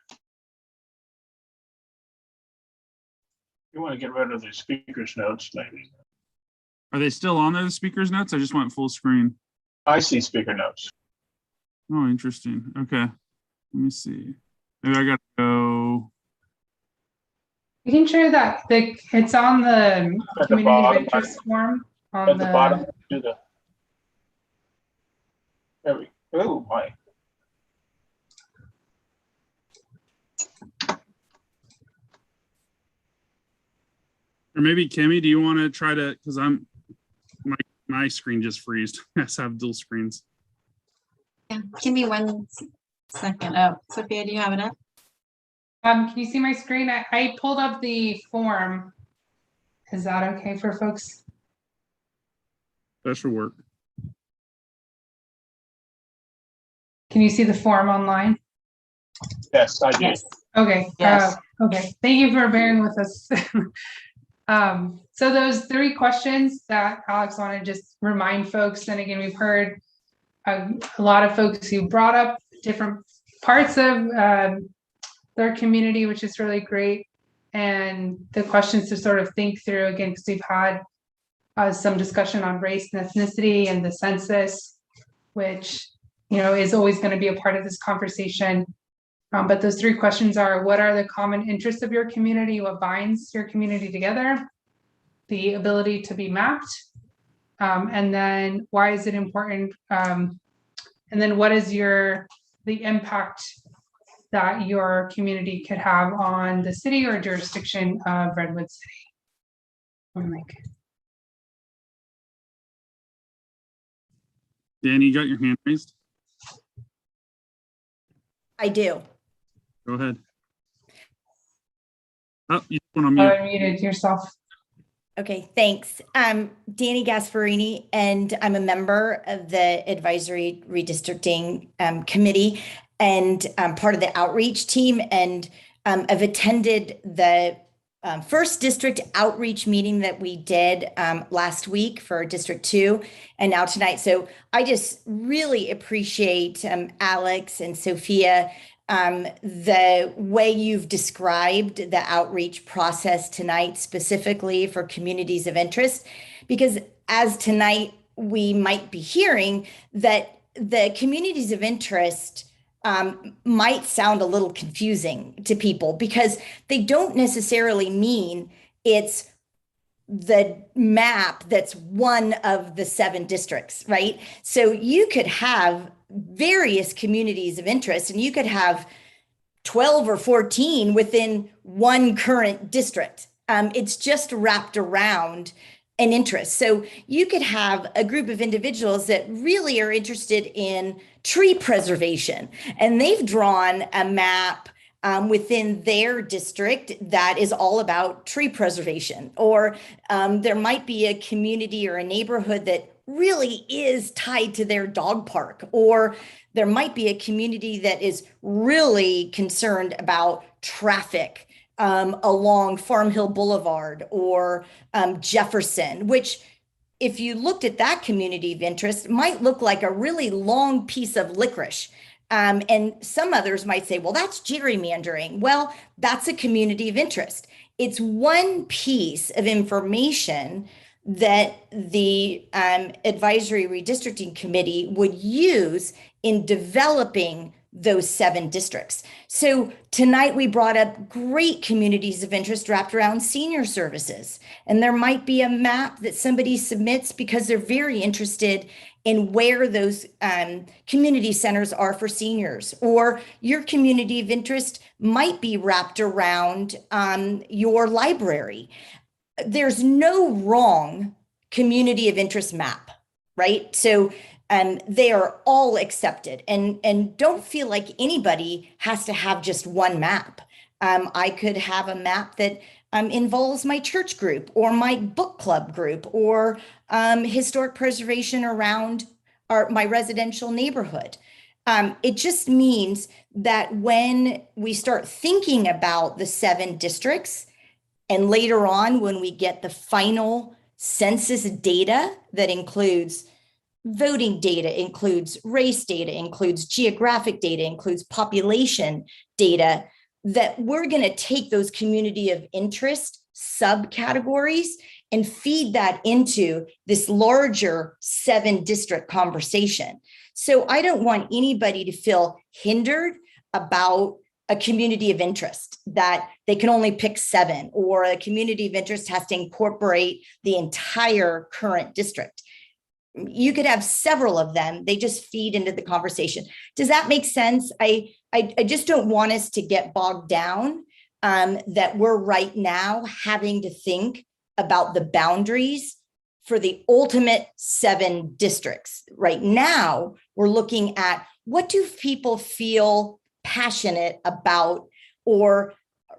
You want to get rid of the speaker's notes, maybe. Are they still on there, the speaker's notes? I just went full screen. I see speaker notes. Oh, interesting. Okay. Let me see. Maybe I got to go. You can share that. It's on the At the community of bottom, interest form on at the bottom, do the. There we go. Oh, my. Or maybe Kimmy, do you want to try to, because my screen just freezed. I have dual screens. Yeah, give me 1 second. Oh, Sophia, do you have it up? Can you see my screen? I pulled up the form. Is that okay for folks? That should work. Can you see the form online? Yes, I did. Yes. Okay. Yes. Okay. Thank you for bearing with us. So those 3 questions that Alex wanted to just remind folks, and again, we've heard a lot of folks who brought up different parts of their community, which is really great. And the questions to sort of think through again, because we've had some discussion on race and ethnicity and the census, which, you know, is always going to be a part of this conversation. But those 3 questions are: what are the common interests of your community? What binds your community together? The ability to be mapped. And then why is it important? And then what is the impact that your community could have on the city or jurisdiction of Redwood City? Oh my God. Danny, you got your hand raised? I do. Go ahead. Oh, you want to mute. Unmuted yourself. Okay, thanks. I'm Danny Gasparini, and I'm a member of the Advisory Redistricting Committee, and I'm part of the outreach team. And I've attended the first district outreach meeting that we did last week for District 2, and now tonight. So I just really appreciate Alex and Sophia, the way you've described the outreach process tonight, specifically for communities of interest, because as tonight we might be hearing that the communities of interest might sound a little confusing to people because they don't necessarily mean it's the map that's one of the 7 districts, right? So you could have various communities of interest, and you could have 12 or 14 within one current district. It's just wrapped around an interest. So you could have a group of individuals that really are interested in tree preservation, and they've drawn a map within their district that is all about tree preservation. Or there might be a community or a neighborhood that really is tied to their dog park, or there might be a community that is really concerned about traffic along Farm Hill Boulevard or Jefferson, which if you looked at that community of interest might look like a really long piece of licorice. And some others might say, well, that's gerrymandering. Well, that's a community of interest. It's one piece of information that the Advisory Redistricting Committee would use in developing those 7 districts. So tonight we brought up great communities of interest wrapped around senior services. And there might be a map that somebody submits because they're very interested in where those community centers are for seniors, or your community of interest might be wrapped around your library. There's no wrong community of interest map, right? So they are all accepted, and don't feel like anybody has to have just one map. I could have a map that involves my church group or my book club group or historic preservation around my residential neighborhood. It just means that when we start thinking about the 7 districts, and later on when we get the final census data that includes voting data, includes race data, includes geographic data, includes population data, that we're going to take those community of interest subcategories and feed that into this larger 7 district conversation. So I don't want anybody to feel hindered about a community of interest, that they can only pick 7, or a community of interest has to incorporate the entire current district. You could have several of them. They just feed into the conversation. Does that make sense? I just don't want us to get bogged down that we're right now having to think about the boundaries for the ultimate 7 districts. Right now, we're looking at what do people feel passionate about or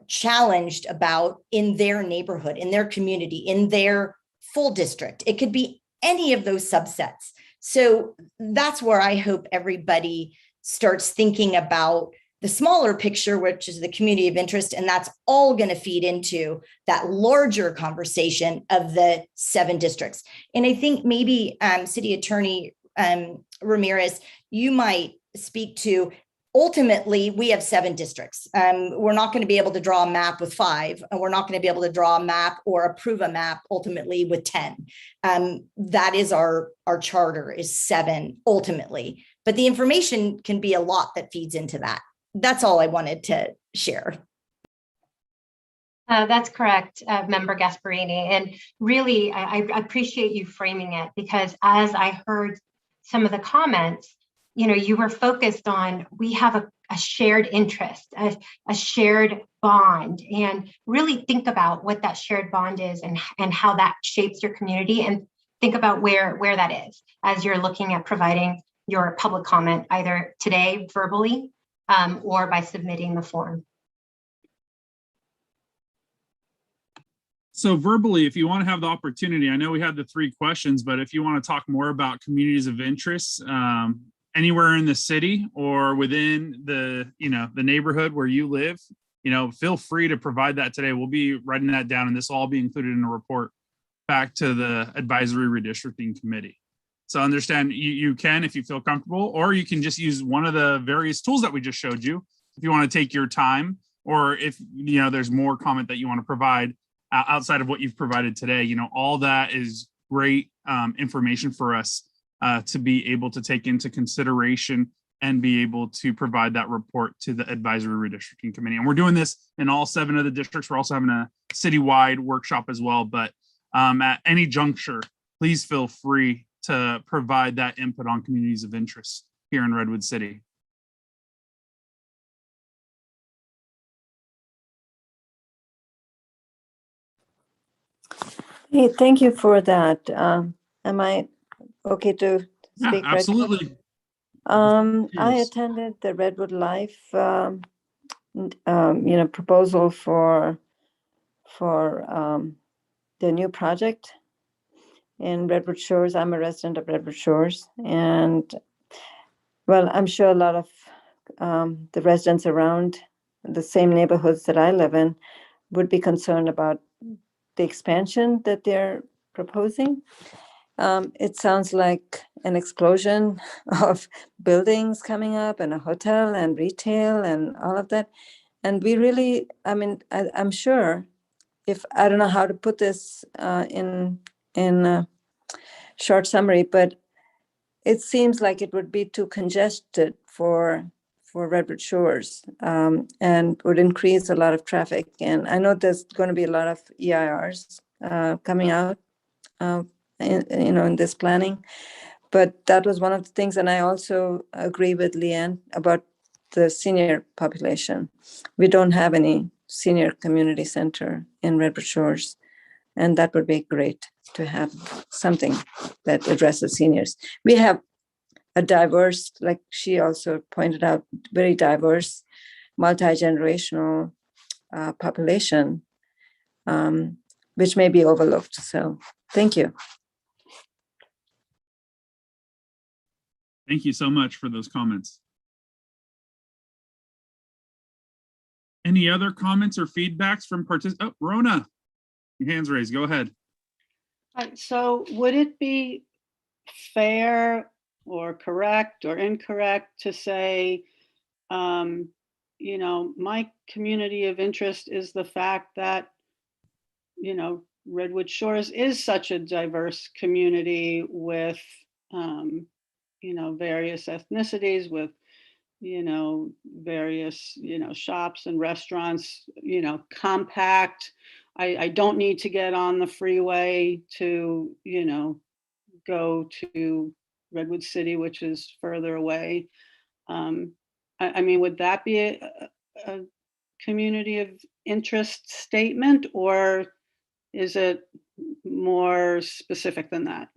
challenged about in their neighborhood, in their community, in their full district. It could be any of those subsets. So that's where I hope everybody starts thinking about the smaller picture, which is the community of interest, and that's all going to feed into that larger conversation of the 7 districts. And I think maybe City Attorney Ramirez, you might speak to, ultimately, we have 7 districts. We're not going to be able to draw a map with 5, and we're not going to be able to draw a map or approve a map ultimately with 10. That is our charter, is 7 ultimately. But the information can be a lot that feeds into that. That's all I wanted to share. That's correct, Member Gasparini. And really, I appreciate you framing it, because as I heard some of the comments, you were focused on, we have a shared interest, a shared bond, and really think about what that shared bond is and how that shapes your community, and think about where that is as you're looking at providing your public comment, either today verbally or by submitting the form. So verbally, if you want to have the opportunity, I know we had the 3 questions, but if you want to talk more about communities of interest, anywhere in the city or within the, the neighborhood where you live, feel free to provide that today. We'll be writing that down, and this will all be included in a report back to the Advisory Redistricting Committee. So understand you can, if you feel comfortable, or you can just use one of the various tools that we just showed you if you want to take your time, or if there's more comment that you want to provide outside of what you've provided today. All that is great information for us to be able to take into consideration and be able to provide that report to the Advisory Redistricting Committee. And we're doing this in all 7 of the districts. We're also having a citywide workshop as well. But at any juncture, please feel free to provide that input on communities of interest here in Redwood City. Hey, thank you for that. Am I okay to speak? Yeah, absolutely. I attended the Redwood Life, proposal for the new project in Redwood Shores. I'm a resident of Redwood Shores, and well, I'm sure a lot of the residents around the same neighborhoods that I live in would be concerned about the expansion that they're proposing. It sounds like an explosion of buildings coming up and a hotel and retail and all of that. And we really, I'm sure, if I don't know how to put this in a short summary, but it seems like it would be too congested for Redwood Shores, and would increase a lot of traffic. And I know there's going to be a lot of EIRs coming out, in this planning. But that was one of the things, and I also agree with Leanne about the senior population. We don't have any senior community center in Redwood Shores, and that would be great to have something that addresses seniors. We have a diverse, like she also pointed out, very diverse, multi-generational population, which may be overlooked. So thank you. Thank you so much for those comments. Any other comments or feedbacks from participants? Oh, Rona, your hand's raised. Go ahead. So would it be fair or correct or incorrect to say, my community of interest is the fact that, Redwood Shores is such a diverse community with, various ethnicities, with, various, shops and restaurants, compact. I don't need to get on the freeway to, go to Redwood City, which is further away. Would that be a community of interest statement, or is it more specific than that?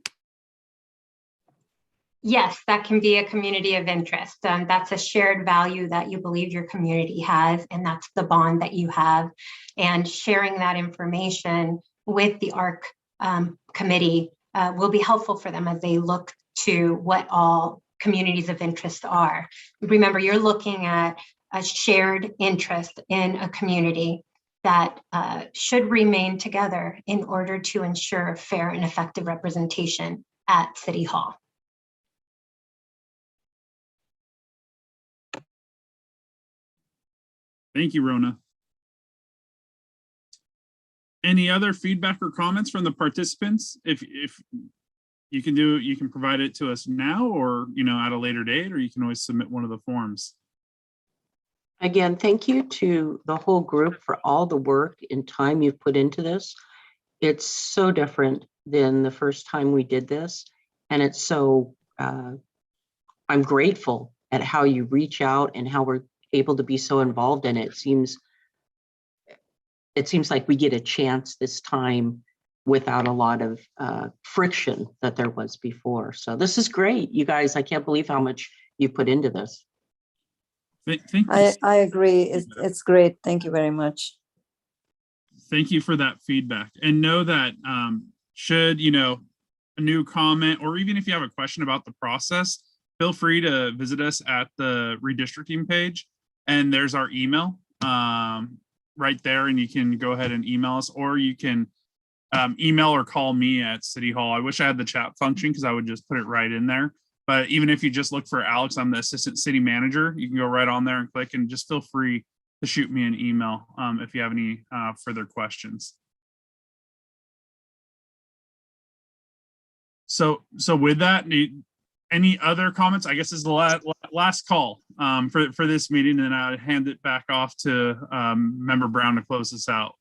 Yes, that can be a community of interest. That's a shared value that you believe your community has, and that's the bond that you have. And sharing that information with the ARC committee will be helpful for them as they look to what all communities of interest are. Remember, you're looking at a shared interest in a community that should remain together in order to ensure fair and effective representation at City Hall. Thank you, Rona. Any other feedback or comments from the participants? If you can you can provide it to us now, or at a later date, or you can always submit one of the forms. Again, thank you to the whole group for all the work and time you've put into this. It's so different than the first time we did this. And it's so, I'm grateful at how you reach out and how we're able to be so involved in it. It seems like we get a chance this time without a lot of friction that there was before. So this is great, you guys. I can't believe how much you put into this. Thank you. I agree. It's great. Thank you very much. Thank you for that feedback. And know that should, a new comment, or even if you have a question about the process, feel free to visit us at the redistricting page. And there's our email right there. And you can go ahead and email us, or you can email or call me at City Hall. I wish I had the chat function because I would just put it right in there. But even if you just look for Alex, I'm the assistant city manager. You can go right on there and click, and just feel free to shoot me an email if you have any further questions. So with that, any other comments? I guess this is the last call for this meeting, and I'll hand it back off to Member Brown to close this out.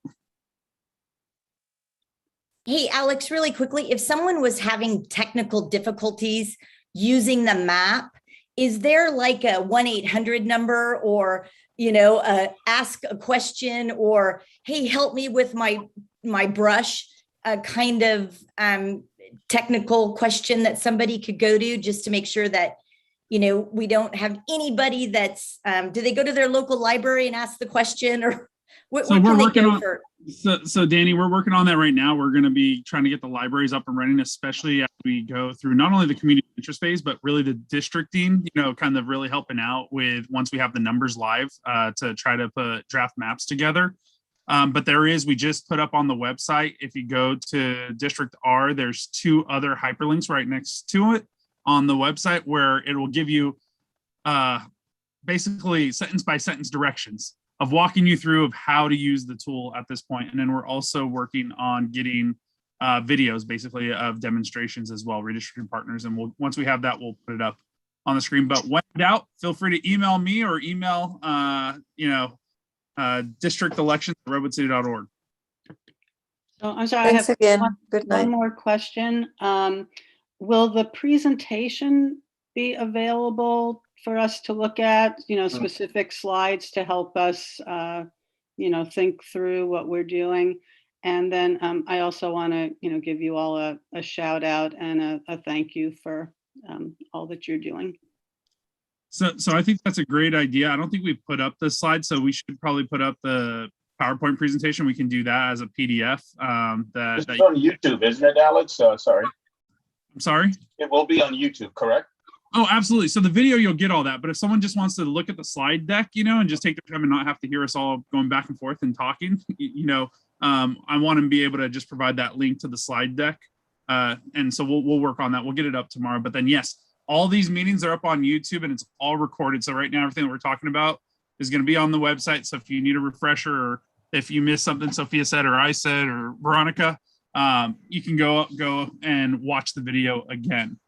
Hey, Alex, really quickly, if someone was having technical difficulties using the map, is there like a 1-800 number, or, ask a question, or, hey, help me with my brush, a kind of technical question that somebody could go to, just to make sure that, we don't have anybody that's, do they go to their local library and ask the question, or what can they go for? So Danny, we're working on that right now. We're going to be trying to get the libraries up and running, especially as we go through not only the community interest phase, but really the districting, kind of really helping out with, once we have the numbers live, to try to put draft maps together. But we just put up on the website, if you go to District R, there's 2 other hyperlinks right next to it on the website, where it will give you basically sentence by sentence directions of walking you through of how to use the tool at this point. And then we're also working on getting videos basically of demonstrations as well, redistricting partners. And once we have that, we'll put it up on the screen. But when in doubt, feel free to email me, or email districtelections@redwoodcity.org. So I'm sorry. Thanks again. Good night. One more question. Will the presentation be available for us to look at, specific slides to help us, think through what we're doing? And then I also want to, give you all a shout out and a thank you for all that you're doing. So I think that's a great idea. I don't think we've put up the slide, so we should probably put up the PowerPoint presentation. We can do that as a PDF. It's on YouTube, isn't it, Alex? Sorry. I'm sorry? It will be on YouTube, correct? Oh, absolutely. So the video, you'll get all that. But if someone just wants to look at the slide deck, and just take their time and not have to hear us all going back and forth and talking, I want to be able to just provide that link to the slide deck. And so we'll work on that. We'll get it up tomorrow. But then, yes, all these meetings are up on YouTube, and it's all recorded. So right now, everything that we're talking about is going to be on the website. So if you need a refresher, or if you missed something Sophia said, or I said, or Veronica, you can go and watch the video again.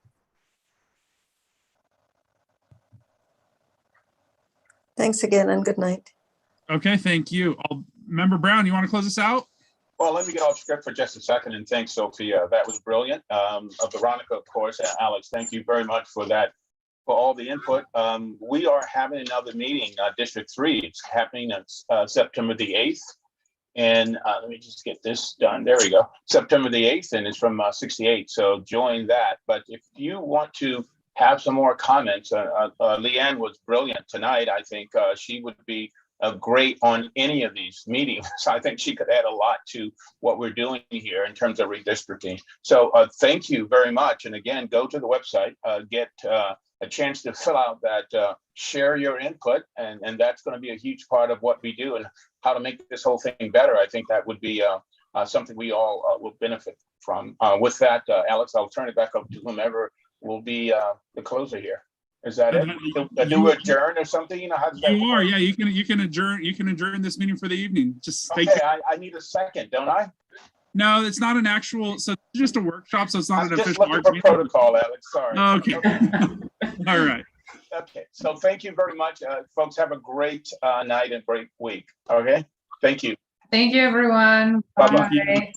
Thanks again, and good night. Okay, thank you. Member Brown, you want to close us out? Well, let me get off script for just a second and thank Sophia. That was brilliant. Veronica, of course, and Alex, thank you very much for that, for all the input. We are having another meeting, District 3. It's happening on September the 8th. And let me just get this done. There we go. September the 8th, and it's from 68. So join that. But if you want to have some more comments, Leanne was brilliant tonight. I think she would be great on any of these meetings. I think she could add a lot to what we're doing here in terms of redistricting. So thank you very much. And again, go to the website, get a chance to fill out that, share your input. And that's going to be a huge part of what we do and how to make this whole thing better. I think that would be something we all will benefit from. With that, Alex, I'll turn it back up to whomever will be the closer here. Is that it? Do adjourn or something? How does that work? Yeah, you can adjourn this meeting for the evening. Just okay, I need a second, don't I? No, it's not an actual, so it's just a workshop, so it's not an official looking for protocol, Alex, sorry. Okay. All right. Okay, so thank you very much. Folks, have a great night and great week. Okay, thank you. Thank you, everyone. Bye-bye. Bye.